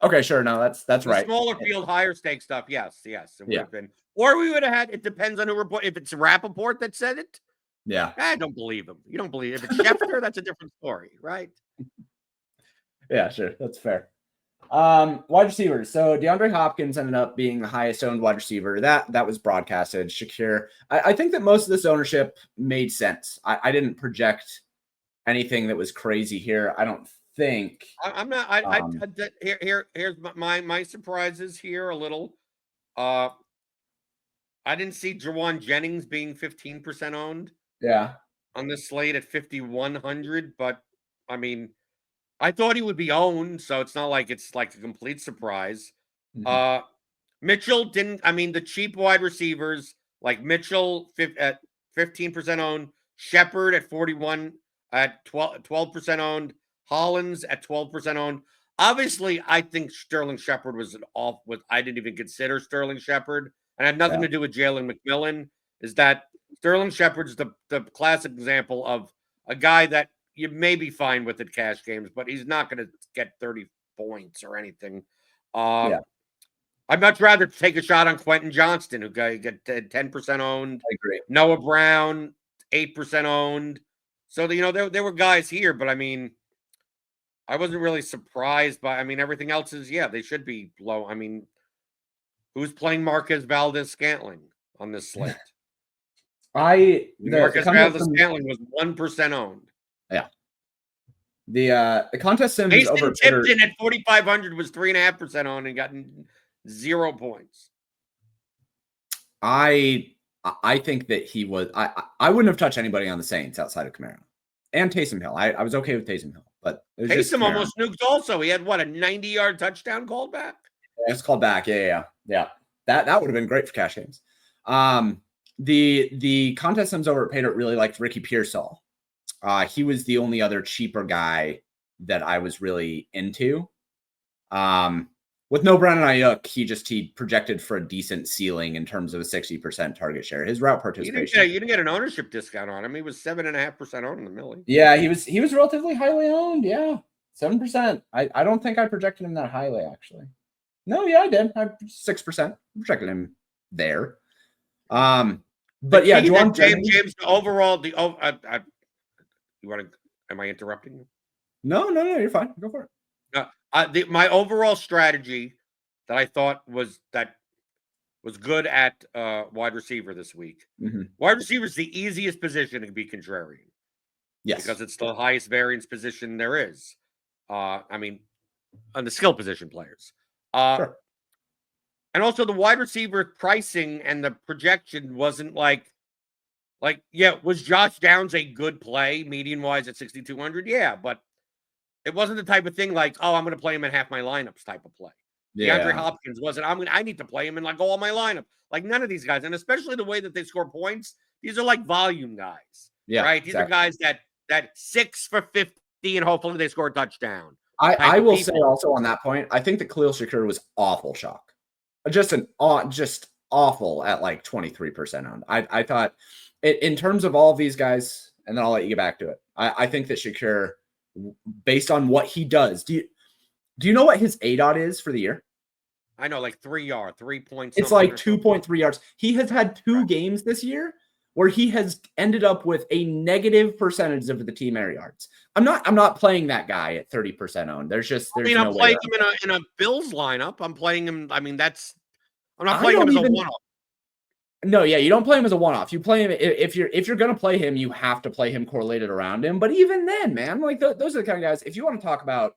Okay, sure. No, that's right.
Smaller field, higher stake stuff. Yes. It would have been, or we would have had. It depends on who report. If it's Rappaport that said it,
Yeah.
I don't believe him. You don't believe if it's Schefter, that's a different story, right?
Yeah, sure. That's fair. Wide receivers. So DeAndre Hopkins ended up being the highest owned wide receiver. That was broadcasted. Shakir. I think that most of this ownership made sense. I didn't project anything that was crazy here. I don't think.
I'm not. Here's my surprises here a little. I didn't see Jawan Jennings being 15% owned.
Yeah.
On this slate at 5,100, but I mean, I thought he would be owned, so it's not like it's like a complete surprise.
Mm-hmm.
Mitchell didn't. I mean, the cheap wide receivers like Mitchell at 15% owned, Shepard at 41 at 12% owned, Hollins at 12% owned. Obviously, I think Sterling Shepard was an off. I didn't even consider Sterling Shepard, and had nothing to do with Jalen McMillan. Is that Sterling Shepard's the classic example of a guy that you may be fine with at cash games, but he's not going to get 30 points or anything.
Yeah.
I'd much rather take a shot on Quentin Johnston, who get 10% owned.
I agree.
Noah Brown, 8% owned. So, there were guys here, but I mean, I wasn't really surprised by, I mean, everything else is, they should be low. I mean, who's playing Marquez Valdez-Scantling on this slate? Marquez Valdez-Scantling was 1% owned.
Yeah. The contest sims
Mason
over
Tipton at 4,500 was 3.5% owned and gotten 0 points.
I think that he was. I wouldn't have touched anybody on the Saints outside of Camaro and Taysom Hill. I was okay with Taysom Hill, but
Taysom almost nuked. Also, he had what, a 90-yard touchdown called back.
Yeah, it's called back. Yeah. That would have been great for cash games. The contest sims over at PayDirt really liked Ricky Pearsall. He was the only other cheaper guy that I was really into. With no Brandon Ayuk, he projected for a decent ceiling in terms of a 60% target share. His route participation.
You didn't get an ownership discount on him. He was 7.5% owned in the millie.
Yeah, he was relatively highly owned. Yeah, 7%. I don't think I projected him that highly actually. No, yeah, I did. I 6% projected him there. But yeah,
James. Overall, you want to? Am I interrupting you?
No, you're fine. Go for it.
My overall strategy that I thought was good at wide receiver this week.
Mm-hmm.
Wide receiver is the easiest position to be contrarian.
Yes,
because it's the highest variance position there is. I mean, on the skill position players.
Sure.
And also the wide receiver pricing and the projection wasn't was Josh Downs a good play median wise at 6,200? Yeah, but it wasn't the type of thing like, oh, I'm going to play him in half my lineups type of play.
Yeah.
DeAndre Hopkins wasn't. I need to play him in all my lineup. Like none of these guys, and especially the way that they score points, these are like volume guys.
Yeah,
right. These are guys that 6 for 50 and hopefully they score a touchdown.
I will say also on that point, I think that Khalil Shakir was awful shock. Just awful at like 23% owned. I thought in terms of all of these guys, and then I'll let you get back to it. I think that Shakir, based on what he does, do you know what his ADOT is for the year?
I know, like 3 points.
It's like 2.3 yards. He has had 2 games this year where he has ended up with a negative percentage of the team air yards. I'm not playing that guy at 30% owned. I'm
playing him in a Bills lineup. I'm playing him. I mean, I'm not playing him as a one-off.
No, yeah, you don't play him as a one-off. You play him if you're going to play him, you have to play him correlated around him. But even then, man, like those are the kind of guys. If you want to talk about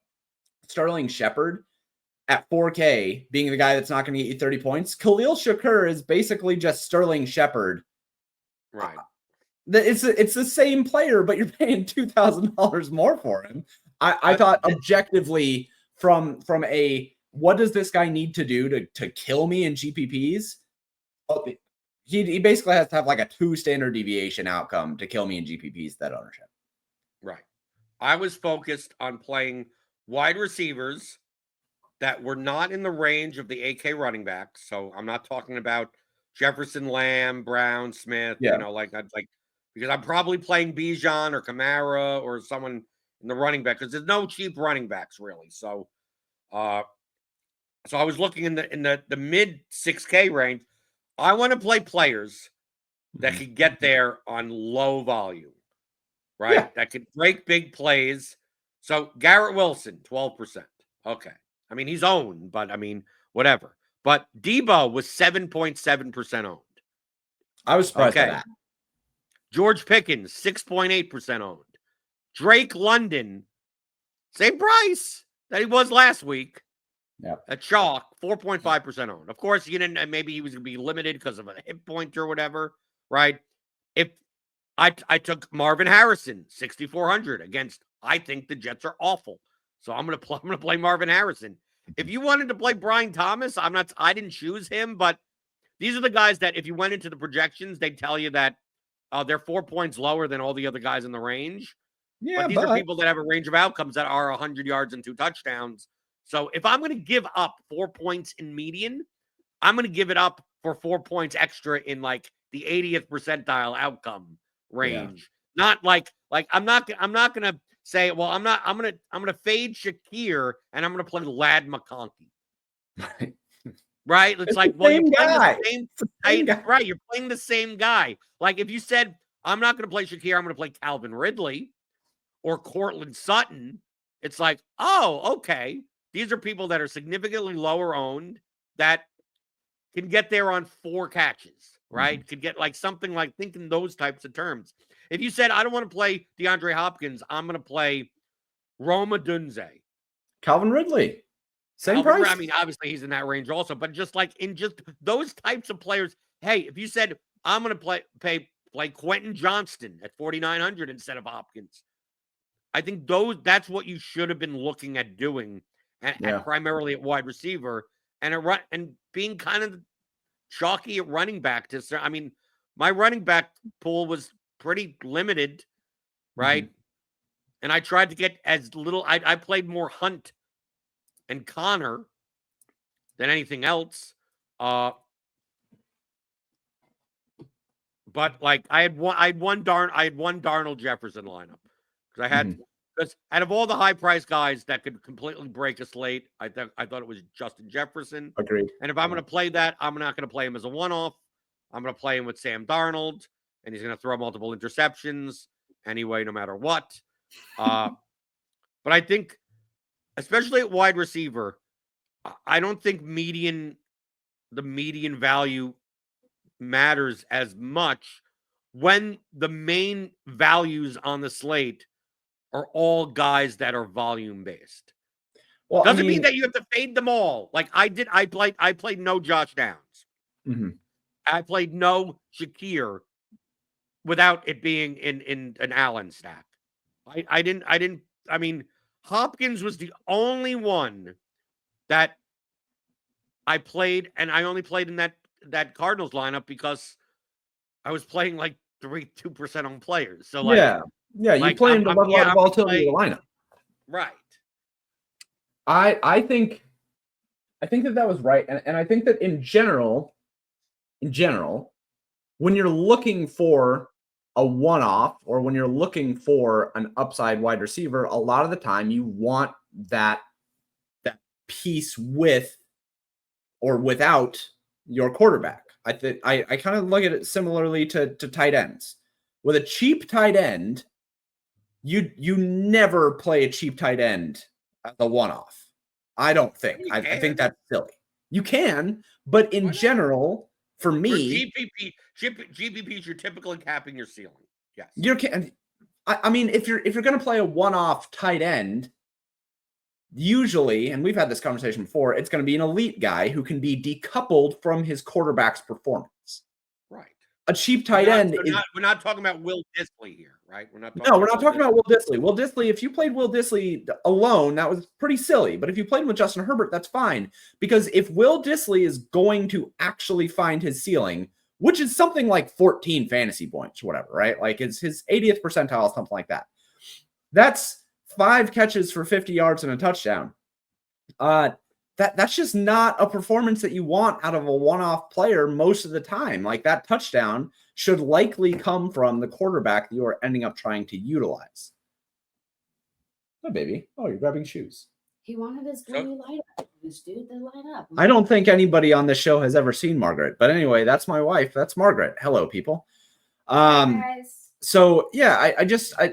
Sterling Shepard at 4K being the guy that's not going to get you 30 points, Khalil Shakir is basically just Sterling Shepard.
Right.
It's the same player, but you're paying $2,000 more for him. I thought objectively from a what does this guy need to do to kill me in GPPs? He basically has to have like a 2 standard deviation outcome to kill me in GPPs that ownership.
Right. I was focused on playing wide receivers that were not in the range of the AK running backs. So I'm not talking about Jefferson, Lamb, Brown, Smith, because I'm probably playing Bijan or Kamara or someone in the running back because there's no cheap running backs really. So I was looking in the mid 6K range. I want to play players that could get there on low volume, right?
Yeah.
That could break big plays. So Garrett Wilson, 12%. Okay. I mean, he's owned, but I mean, whatever. But Debo was 7.7% owned.
I was surprised by
Okay.
that.
George Pickens, 6.8% owned. Drake London, same price that he was last week.
Yeah.
At chalk, 4.5% owned. Of course, you didn't. Maybe he was going to be limited because of a hip point or whatever, right? If I took Marvin Harrison, 6,400 against, I think the Jets are awful, so I'm gonna play Marvin Harrison. If you wanted to play Brian Thomas, I didn't choose him, but these are the guys that if you went into the projections, they'd tell you that they're 4 points lower than all the other guys in the range.
Yeah,
but these are people that have a range of outcomes that are 100 yards and 2 touchdowns. So if I'm going to give up 4 points in median, I'm going to give it up for 4 points extra in like the 80th percentile outcome range. Yeah. Not like I'm not going to say, well, I'm going to fade Shakir and I'm going to play Lad McConkey. Right? It's like, well, you're playing the same guy. Right, you're playing the same guy. Like if you said, I'm not going to play Shakir, I'm going to play Calvin Ridley or Cortland Sutton, it's like, oh, okay. These are people that are significantly lower owned that can get there on 4 catches, right? Mm-hmm. Could get like something like thinking those types of terms. If you said, I don't want to play DeAndre Hopkins, I'm going to play Roma Dunze.
Calvin Ridley. Same price.
I mean, obviously he's in that range also, but just like in just those types of players. Hey, if you said, I'm going to play Quentin Johnston at 4,900 instead of Hopkins, I think that's what you should have been looking at doing. And primarily at wide receiver and being kind of chalky at running back. I mean, my running back pool was pretty limited, right? Mm-hmm. And I tried to get as little. I played more Hunt and Connor than anything else. But like I had one Darnold Jefferson lineup because I had. Mm-hmm. Because out of all the high-priced guys that could completely break a slate, I thought it was Justin Jefferson.
Agreed.
And if I'm going to play that, I'm not going to play him as a one-off. I'm going to play him with Sam Darnold, and he's going to throw multiple interceptions anyway, no matter what. But I think, especially at wide receiver, I don't think the median value matters as much when the main values on the slate are all guys that are volume based. Well, doesn't mean that you have to fade them all. Like I did. I played no Josh Downs. Mm-hmm. I played no Shakir without it being in an Allen stack. I didn't. I mean, Hopkins was the only one that I played, and I only played in that Cardinals lineup because I was playing like 2% on players. So like.
Yeah, you play him to level out the volatility of the lineup.
Right.
I think that was right. And I think that in general, when you're looking for a one-off or when you're looking for an upside wide receiver, a lot of the time you want that piece with or without your quarterback. I kind of look at it similarly to tight ends. With a cheap tight end, you never play a cheap tight end as a one-off. I don't think. I think that's silly. You can, but in general, for me,
GPPs, you're typically capping your ceiling. Yes,
you can. I mean, if you're going to play a one-off tight end, usually, and we've had this conversation before, it's going to be an elite guy who can be decoupled from his quarterback's performance.
Right.
A cheap tight end
we're not talking about Will Dissly here, right? We're not
talking about Will Dissly. Will Dissly, if you played Will Dissly alone, that was pretty silly. But if you played with Justin Herbert, that's fine. Because if Will Dissly is going to actually find his ceiling, which is something like 14 fantasy points, whatever, right? Like it's his 80th percentile, something like that. That's 5 catches for 50 yards and a touchdown. That's just not a performance that you want out of a one-off player most of the time. Like that touchdown should likely come from the quarterback that you are ending up trying to utilize. Oh, baby. Oh, you're grabbing shoes.
He wanted his girly light up. Dude, they light up.
I don't think anybody on this show has ever seen Margaret. But anyway, that's my wife. That's Margaret. Hello, people.
Guys.
So yeah,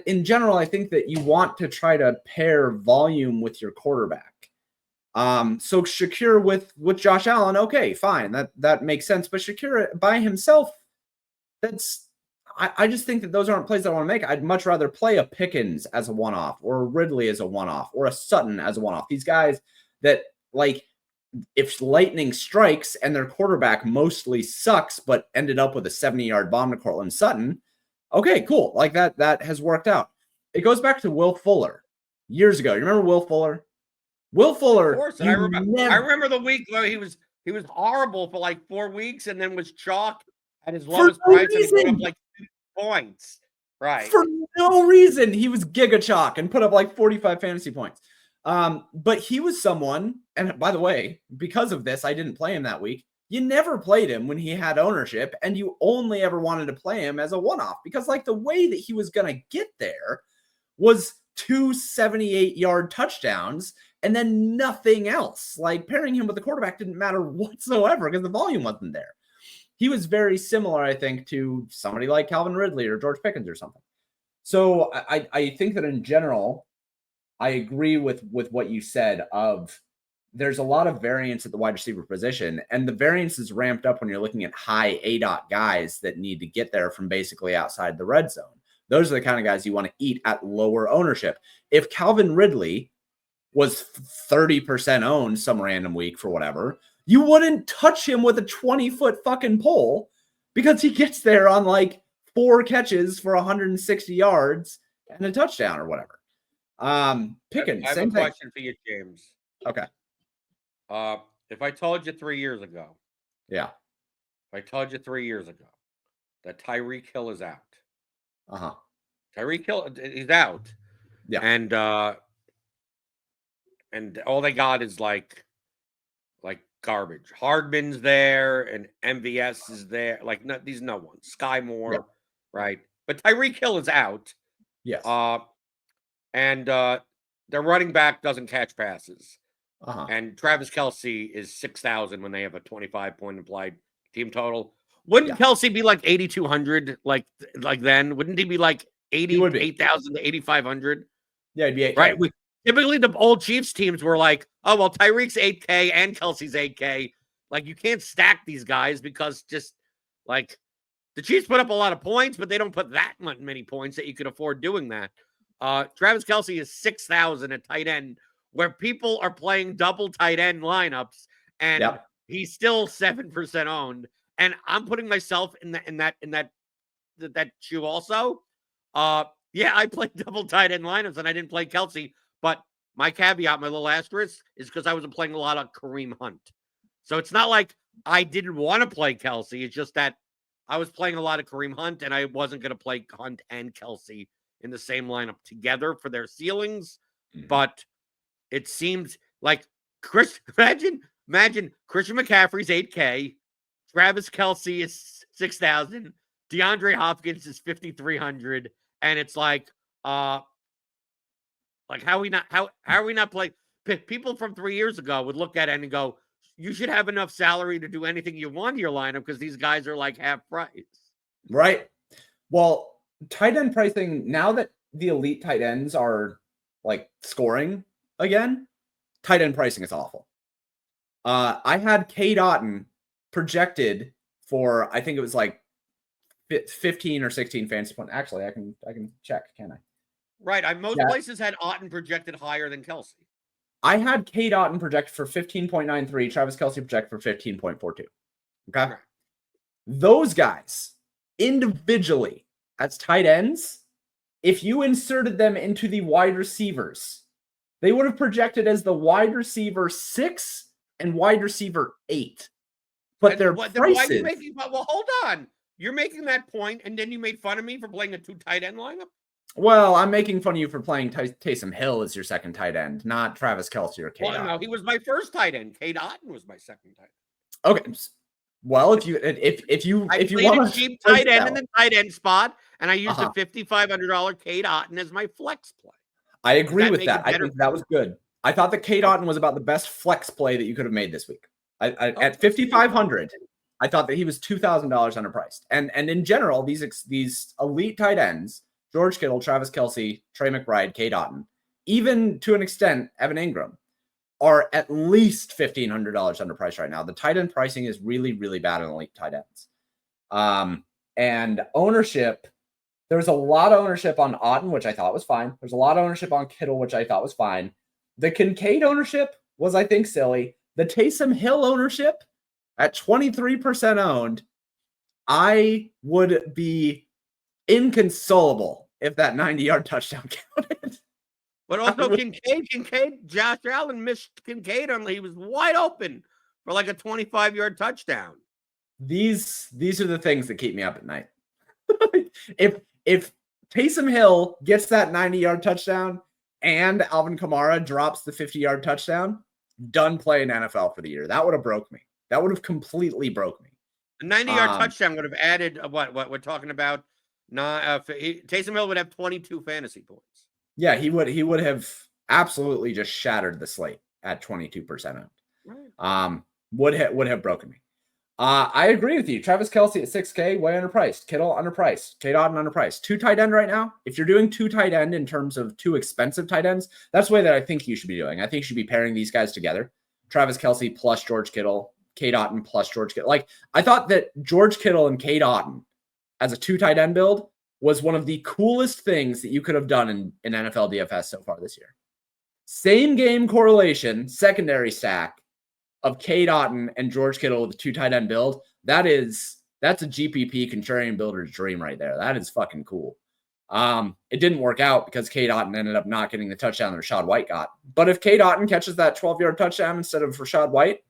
in general, I think that you want to try to pair volume with your quarterback. So Shakir with Josh Allen, okay, fine, that makes sense. But Shakir by himself, I just think that those aren't plays that I want to make. I'd much rather play a Pickens as a one-off, or a Ridley as a one-off, or a Sutton as a one-off. These guys that, like, if lightning strikes and their quarterback mostly sucks, but ended up with a 70-yard bomb to Cortland Sutton, okay, cool. Like that has worked out. It goes back to Will Fuller years ago. You remember Will Fuller? Will Fuller.
Of course, and I remember the week where he was horrible for like 4 weeks, and then was chalk at his lowest price, and he put up like 2 points. Right.
For no reason, he was giga chalk and put up like 45 fantasy points. But he was someone, and by the way, because of this, I didn't play him that week. You never played him when he had ownership, and you only ever wanted to play him as a one-off, because like the way that he was going to get there was 2 78-yard touchdowns and then nothing else. Like, pairing him with the quarterback didn't matter whatsoever because the volume wasn't there. He was very similar, I think, to somebody like Calvin Ridley or George Pickens or something. So I think that in general, I agree with what you said of there's a lot of variance at the wide receiver position, and the variance is ramped up when you're looking at high ADOT guys that need to get there from basically outside the red zone. Those are the kind of guys you want to eat at lower ownership. If Calvin Ridley was 30% owned some random week for whatever, you wouldn't touch him with a 20-foot fucking pole, because he gets there on like 4 catches for 160 yards and a touchdown or whatever. Pickens,
I have
same
a
thing.
question for you, James.
Okay.
If I told you 3 years ago,
Yeah.
if I told you 3 years ago that Tyreek Hill is out, Tyreek Hill is out,
Yeah,
and all they got is like garbage. Hardman's there, and MVS is there. Like, no one. Sky Moore,
yeah,
right? But Tyreek Hill is out.
yes,
and their running back doesn't catch passes.
and
Travis Kelce is 6,000 when they have a 25-point implied team total. Wouldn't Kelce be like 8,200 like then? Wouldn't he be like 8,000 to 8,500?
Yeah, it'd be 8K.
Right. Typically, the old Chiefs teams were like, oh, well, Tyreek's 8K and Kelce's 8K. Like, you can't stack these guys because just like the Chiefs put up a lot of points, but they don't put that many points that you could afford doing that. Travis Kelce is 6,000 at tight end, where people are playing double tight end lineups, and he's still 7% owned. And I'm putting myself in that shoe also. Yeah, I played double tight end lineups and I didn't play Kelce, but my caveat, my little asterisk, is because I wasn't playing a lot of Kareem Hunt. So it's not like I didn't want to play Kelce. It's just that I was playing a lot of Kareem Hunt, and I wasn't going to play Hunt and Kelce in the same lineup together for their ceilings. But it seemed like imagine Christian McCaffrey's 8K, Travis Kelce is 6,000, DeAndre Hopkins is 5,300, and it's like how are we not playing? People from 3 years ago would look at it and go, you should have enough salary to do anything you want in your lineup because these guys are like half price.
Right. Well, tight end pricing, now that the elite tight ends are like scoring again, tight end pricing is awful. I had Cade Otton projected for, I think it was like 15 or 16 fantasy points. Actually, I can check, can I?
Right. Most places had Otton projected higher than Kelce.
I had Cade Otton projected for 15.93, Travis Kelce projected for 15.42. Okay. Right. Those guys individually as tight ends, if you inserted them into the wide receivers, they would have projected as the wide receiver 6 and wide receiver 8. But their prices... Why are you
making, well, hold on. You're making that point, and then you made fun of me for playing a 2 tight end lineup?
Well, I'm making fun of you for playing Taysom Hill as your second tight end, not Travis Kelce or Cade Otton.
No, he was my first tight end. Cade Otton was my second tight end.
Okay. Well, if you want
a cheap tight end in the tight end spot, and I used a $5,500 Cade Otton as my flex play.
I agree with that. I think that was good. I thought that Cade Otton was about the best flex play that you could have made this week. At 5,500, I thought that he was $2,000 underpriced. And in general, these elite tight ends, George Kittle, Travis Kelce, Trey McBride, Cade Otton, even to an extent, Evan Ingram, are at least $1,500 underpriced right now. The tight end pricing is really, really bad on elite tight ends. And ownership, there's a lot of ownership on Otton, which I thought was fine. There's a lot of ownership on Kittle, which I thought was fine. The Kincaid ownership was, I think, silly. The Taysom Hill ownership at 23% owned, I would be inconsolable if that 90-yard touchdown counted.
But also Kincaid, Josh Allen missed Kincaid he was wide open for like a 25-yard touchdown.
These are the things that keep me up at night. If Taysom Hill gets that 90-yard touchdown and Alvin Kamara drops the 50-yard touchdown, done playing NFL for the year. That would have broke me. That would have completely broke me.
The 90-yard touchdown would have added what we're talking about. Taysom Hill would have 22 fantasy points.
Yeah, he would have absolutely just shattered the slate at 22% owned.
Right.
Would have broken me. I agree with you. Travis Kelce at 6K, way underpriced. Kittle underpriced. Cade Otton underpriced. 2 tight end right now. If you're doing 2 tight end in terms of 2 expensive tight ends, that's the way that I think you should be doing. I think you should be pairing these guys together. Travis Kelce plus George Kittle, Cade Otton plus George Kittle. Like, I thought that George Kittle and Cade Otton as a 2 tight end build was one of the coolest things that you could have done in NFL DFS so far this year. Same game correlation, secondary stack of Cade Otton and George Kittle with a 2 tight end build. That's a GPP contrarian builder's dream right there. That is fucking cool. It didn't work out because Cade Otton ended up not getting the touchdown that Rashad White got. But if Cade Otton catches that 12-yard touchdown instead of Rashad White,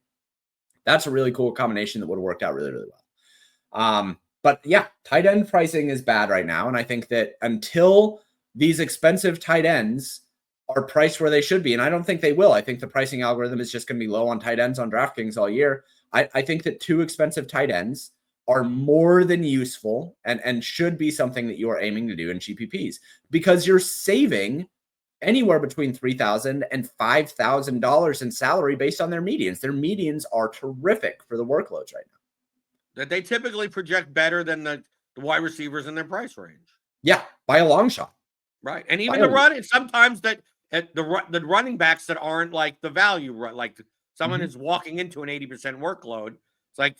that's a really cool combination that would have worked out really, really well. But yeah, tight end pricing is bad right now. And I think that until these expensive tight ends are priced where they should be, and I don't think they will. I think the pricing algorithm is just going to be low on tight ends on DraftKings all year. I think that 2 expensive tight ends are more than useful and should be something that you are aiming to do in GPPs because you're saving anywhere between $3,000 and $5,000 in salary based on their medians. Their medians are terrific for the workloads right now.
That they typically project better than the wide receivers in their price range.
Yeah, by a long shot.
Right. And even the running, sometimes the running backs that aren't like the value, like someone is walking into an 80% workload. It's like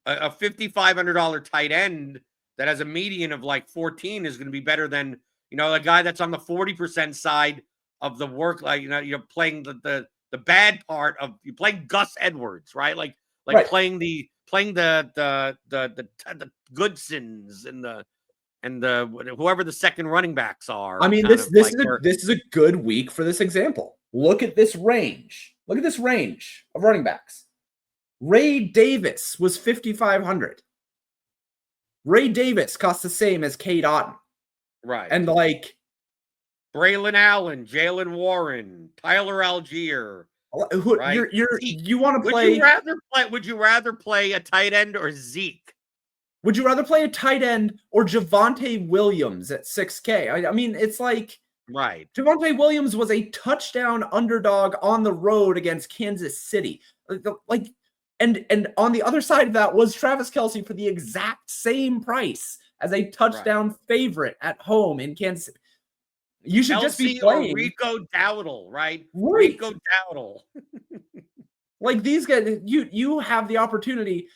a $5,500 tight end that has a median of like 14 is going to be better than, the guy that's on the 40% side of the work. Like, you're playing the bad part of you playing Gus Edwards, right? Like right. playing the Goodsons and the whoever the second running backs are.
I mean, this is a good week for this example. Look at this range. Look at this range of running backs. Ray Davis was 5,500. Ray Davis costs the same as Cade Otton.
Right.
And like
Braylon Allen, Jalen Warren, Tyler Algier.
Right? You want to play?
Would you rather play a tight end or Zeke?
Would you rather play a tight end or Javonte Williams at 6K? I mean, it's like
right.
Javonte Williams was a touchdown underdog on the road against Kansas City. Like, and on the other side of that was Travis Kelce for the exact same price as a touchdown favorite at home in Kansas City. You should just be playing
Rico Dowdle, right? Rico Dowdle.
Like these guys, you have the opportunity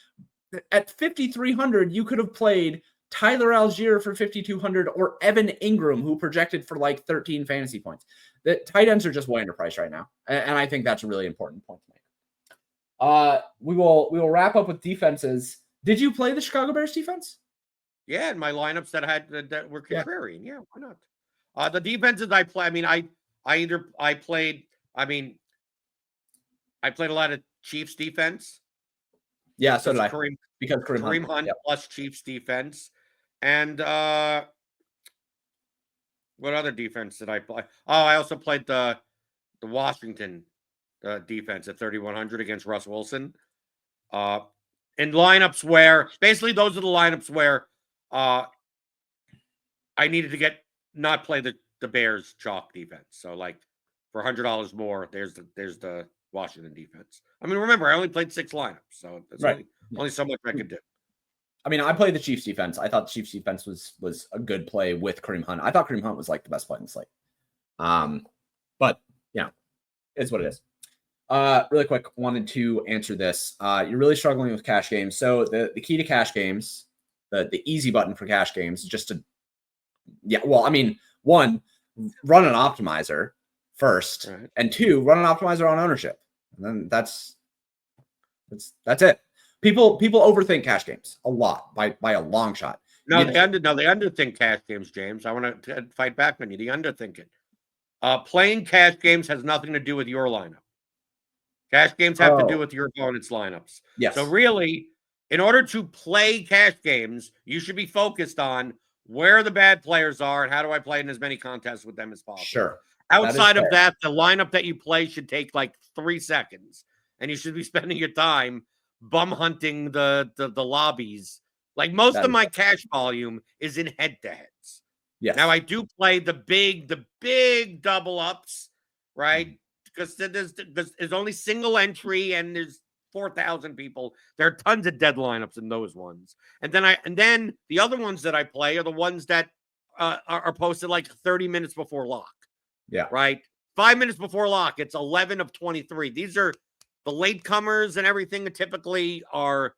at 5,300. You could have played Tyler Algier for 5,200 or Evan Ingram, who projected for like 13 fantasy points. The tight ends are just way underpriced right now, and I think that's a really important point to make. We will wrap up with defenses. Did you play the Chicago Bears defense?
Yeah, in my lineups that were contrarian. Yeah, why not? The defenses I play, I mean, I played a lot of Chiefs defense.
Yeah, so did I.
Because Kareem Hunt plus Chiefs defense. And what other defense did I play? Oh, I also played the Washington defense at 3,100 against Russ Wilson. In lineups where basically those are the lineups where I needed to not play the Bears chalk defense. So like for $100 more, there's the Washington defense. I mean, remember, I only played 6 lineups, so that's Only so much I could do.
I mean, I played the Chiefs defense. I thought the Chiefs defense was a good play with Kareem Hunt. I thought Kareem Hunt was like the best play in the slate. But it's what it is. Really quick, wanted to answer this. You're really struggling with cash games. So the key to cash games, the easy button for cash games, just to one, run an optimizer first,
Right.
and two, run an optimizer on ownership. And then that's it. People overthink cash games a lot by a long shot.
No, they underthink cash games, James. I want to fight back on you. The underthinking. Playing cash games has nothing to do with your lineup. Cash games have to do with your opponent's lineups.
Yes.
So really, in order to play cash games, you should be focused on where the bad players are and how do I play in as many contests with them as possible.
Sure.
Outside of that, the lineup that you play should take like 3 seconds, and you should be spending your time bum hunting the lobbies. Like most of my cash volume is in head-to-heads.
Yes.
Now I do play the big double ups, right? Because there's only single entry and there's 4,000 people. There are tons of dead lineups in those ones. And then the other ones that I play are the ones that are posted like 30 minutes before lock.
Yeah.
Right. 5 minutes before lock, it's 11 of 23. These are the latecomers and everything that typically are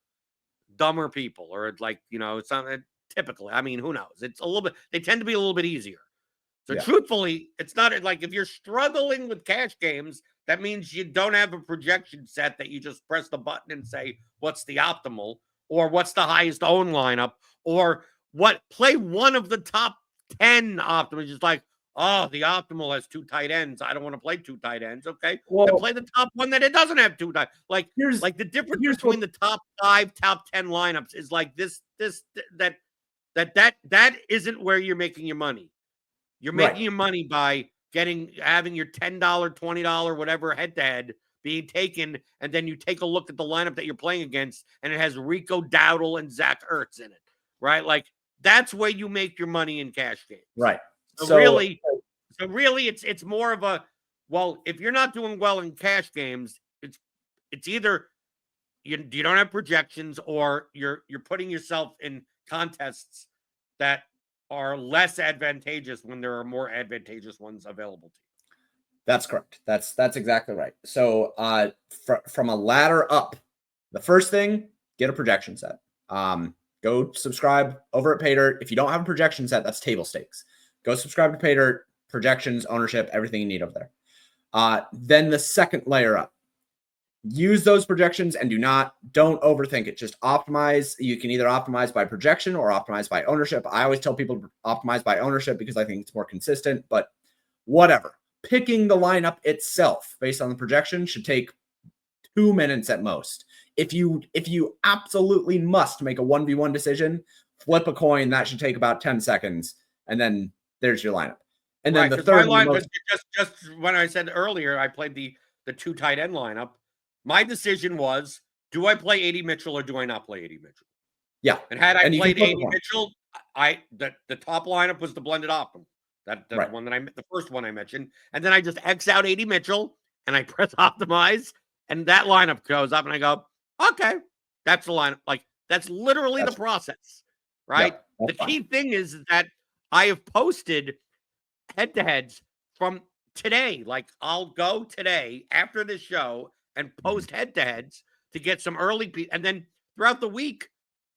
dumber people, or like, it's not typically. I mean, who knows? It's a little bit, they tend to be a little bit easier. So truthfully, it's not like if you're struggling with cash games, that means you don't have a projection set that you just press the button and say, what's the optimal, or what's the highest own lineup, or play one of the top 10 optimals. Just like, oh, the optimal has 2 tight ends. I don't want to play 2 tight ends. Okay. Well, then play the top one that it doesn't have 2 tight. Like the difference between the top 5, top 10 lineups is like that isn't where you're making your money. You're making your money by having your $10, $20, whatever head-to-head being taken, and then you take a look at the lineup that you're playing against, and it has Rico Dowdle and Zach Ertz in it, right? Like, that's where you make your money in cash games.
Right.
So really, it's more of a, well, if you're not doing well in cash games, it's either you don't have projections, or you're putting yourself in contests that are less advantageous when there are more advantageous ones available to you.
That's correct. That's exactly right. So from a ladder up, the first thing, get a projection set. Go subscribe over at PayDirt. If you don't have a projection set, that's table stakes. Go subscribe to PayDirt, projections, ownership, everything you need over there. Then the second layer up. Use those projections and don't overthink it. Just optimize. You can either optimize by projection or optimize by ownership. I always tell people to optimize by ownership because I think it's more consistent, but whatever. Picking the lineup itself based on the projection should take 2 minutes at most. If you absolutely must make a 1v1 decision, flip a coin. That should take about 10 seconds. And then there's your lineup. And then the third
line, just when I said earlier, I played the 2 tight end lineup. My decision was, do I play A.D. Mitchell or do I not play A.D. Mitchell?
Yeah.
And had I played A.D. Mitchell, the top lineup was the blended optimal. One the first one I mentioned. And then I just X out A.D. Mitchell and I press optimize, and that lineup goes up and I go, okay, that's the lineup. Like, that's literally the process, right?
Yeah,
the key thing is that I have posted head-to-heads from today. Like, I'll go today after this show and post head-to-heads to get some early and then throughout the week,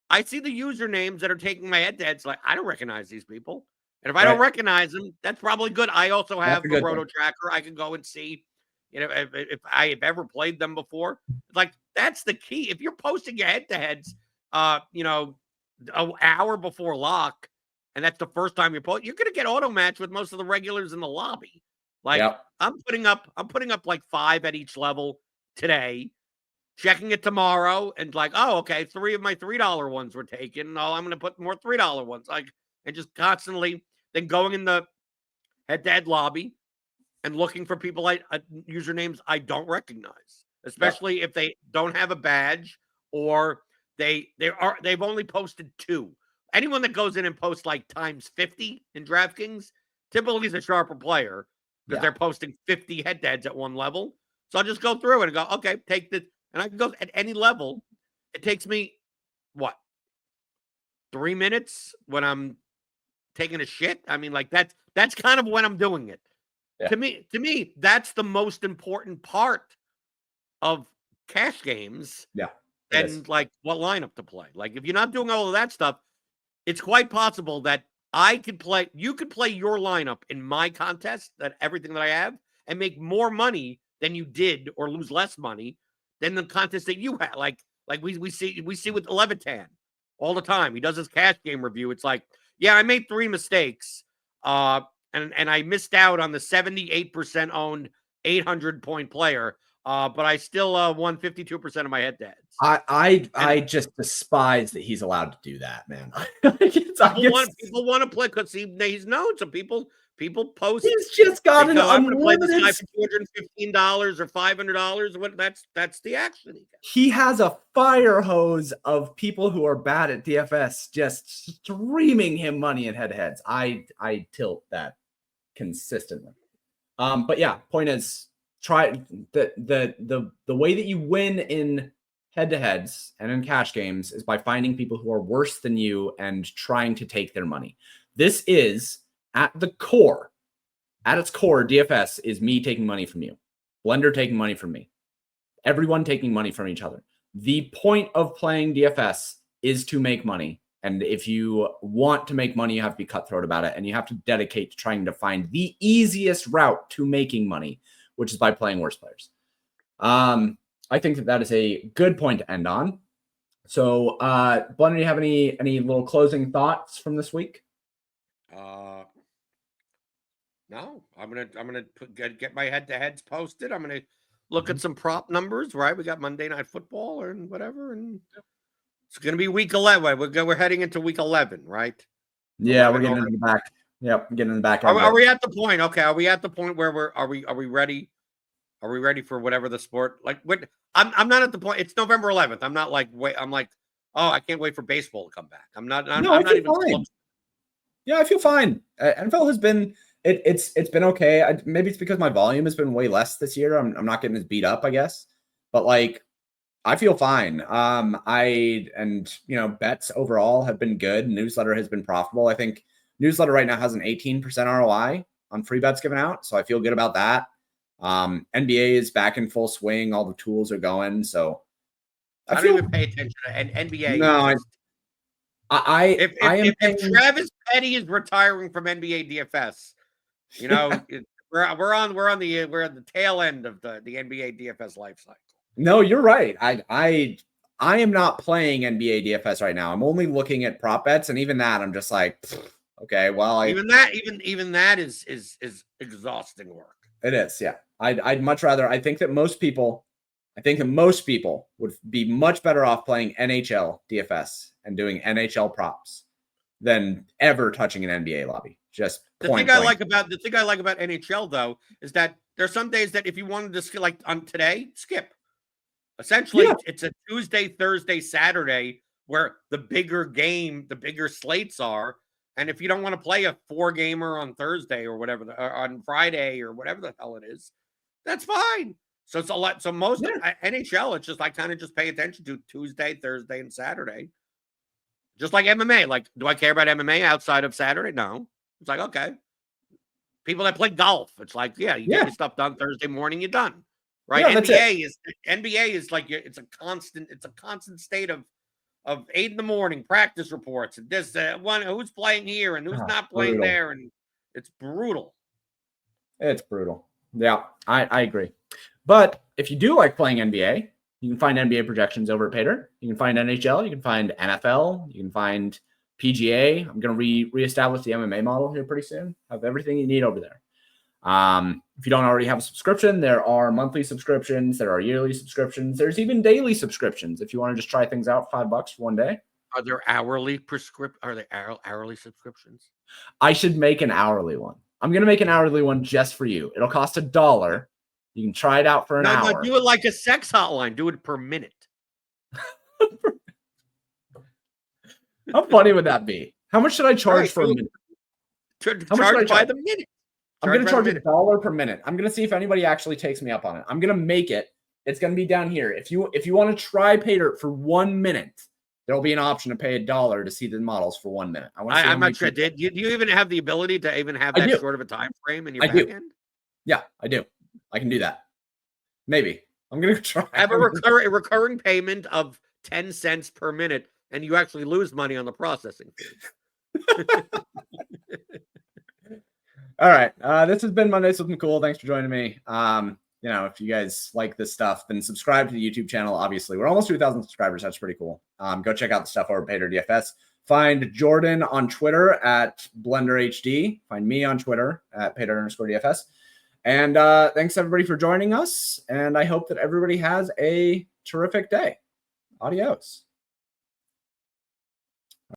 I see the usernames that are taking my head-to-heads. Like, I don't recognize these people. And if I don't recognize them, that's probably good. I also have the Roto Tracker. I can go and see, if I have ever played them before. Like, that's the key. If you're posting your head-to-heads, an hour before lock, and that's the first time you're posting, you're going to get auto match with most of the regulars in the lobby. Like, I'm putting up like 5 at each level today, checking it tomorrow, and like, oh, okay, 3 of my $3 ones were taken. Oh, I'm going to put more $3 ones. Like, and just constantly then going in the head-to-head lobby and looking for people usernames I don't recognize, especially if they don't have a badge or they've only posted 2. Anyone that goes in and posts like times 50 in DraftKings typically is a sharper player because they're posting 50 head-to-heads at one level. So I'll just go through it and go, okay, take this. And I can go at any level It takes me what 3 minutes when I'm taking a shit. I mean, like that's kind of when I'm doing it.
Yeah.
To me, that's the most important part of cash games.
Yeah.
And like what lineup to play. Like if you're not doing all of that stuff, it's quite possible that you could play your lineup in my contest, that everything that I have, and make more money than you did, or lose less money than the contest that you had. Like we see with Levitan all the time. He does his cash game review. It's like, yeah, I made 3 mistakes. And I missed out on the 78% owned 800-point player. But I still won 52% of my head-to-heads.
I just despise that he's allowed to do that, man.
People want to play because he's known. So people post.
He's just got an
I'm going to play this guy
unlimited.
for $215 or $500. What? That's the action.
He has a fire hose of people who are bad at DFS just streaming him money in head-to-heads. I tilt that consistently. But yeah, point is, try the way that you win in head-to-heads and in cash games is by finding people who are worse than you and trying to take their money. This is at its core, DFS is me taking money from you, Blender taking money from me, everyone taking money from each other. The point of playing DFS is to make money. And if you want to make money, you have to be cutthroat about it. And you have to dedicate to trying to find the easiest route to making money, which is by playing worse players. I think that is a good point to end on. So, Blender, do you have any little closing thoughts from this week?
No, I'm gonna get my head-to-heads posted. I'm gonna look at some prop numbers. Right, we got Monday Night Football and whatever, and it's gonna be week 11. We're heading into week 11, right?
Yeah, we're getting in the back. Yep, getting in the back.
Are we at the point? Okay, are we at the point where are we ready? Are we ready for whatever the sport? Like, what? I'm not at the point. It's November 11th. I'm not like wait. I'm like, oh, I can't wait for baseball to come back. I'm not even close.
Yeah, I feel fine. NFL has been it's been okay. Maybe it's because my volume has been way less this year. I'm not getting as beat up, I guess. But like, I feel fine. Bets overall have been good. Newsletter has been profitable. I think newsletter right now has an 18% ROI on free bets given out, so I feel good about that. NBA is back in full swing. All the tools are going. So
I don't even pay attention to NBA.
No,
if Travis Petty is retiring from NBA DFS, we're on the tail end of the NBA DFS life cycle.
No, you're right. I am not playing NBA DFS right now. I'm only looking at prop bets, and even that, I'm just like, okay, well,
even that is exhausting work.
It is, yeah. I'd much rather. I think that most people would be much better off playing NHL DFS and doing NHL props than ever touching an NBA lobby. Just
the thing I like about NHL though is that there's some days that if you wanted to skip, like on today, skip. Essentially, It's a Tuesday, Thursday, Saturday where the bigger slates are. And if you don't want to play a 4-gamer on Thursday or whatever, or on Friday or whatever the hell it is, that's fine. So it's a lot. So most of NHL, it's just I kind of just pay attention to Tuesday, Thursday, and Saturday. Just like MMA. Like, do I care about MMA outside of Saturday? No. It's like, okay. People that play golf, it's like, you get your stuff done Thursday morning, you're done. Right? NBA is like it's a constant state of 8 in the morning practice reports and this one who's playing here and who's not playing there, and it's brutal.
It's brutal. Yeah, I agree. But if you do like playing NBA, you can find NBA projections over at Paydirt. You can find NHL. You can find NFL. You can find PGA. I'm going to reestablish the MMA model here pretty soon. Have everything you need over there. If you don't already have a subscription, there are monthly subscriptions. There are yearly subscriptions. There's even daily subscriptions if you want to just try things out. $5 for one day.
Are there hourly subscriptions?
I should make an hourly one. I'm going to make an hourly one just for you. It'll cost $1. You can try it out for an hour.
No, do it like a sex hotline. Do it per minute.
How funny would that be? How much should I charge for a minute?
Charge by the minute.
I'm going to charge $1 per minute. I'm going to see if anybody actually takes me up on it. I'm going to make it It's going to be down here. If you want to try PayDirt for 1 minute, there will be an option to pay $1 to see the models for 1 minute.
I'm not sure. Do you even have the ability to even have that short of a time frame in your back end?
Yeah, I do. I can do that. Maybe. I'm going to try.
Have a recurring payment of 10 cents per minute, and you actually lose money on the processing fee.
All right. This has been Mondays with McCool. Thanks for joining me. If you guys like this stuff, then subscribe to the YouTube channel. Obviously, we're almost 2,000 subscribers. That's pretty cool. Go check out the stuff over at PaydirtDFS. Find Jordan on Twitter at BlenderHD. Find me on Twitter at Paydirt_DFS. And thanks everybody for joining us. And I hope that everybody has a terrific day. Adios.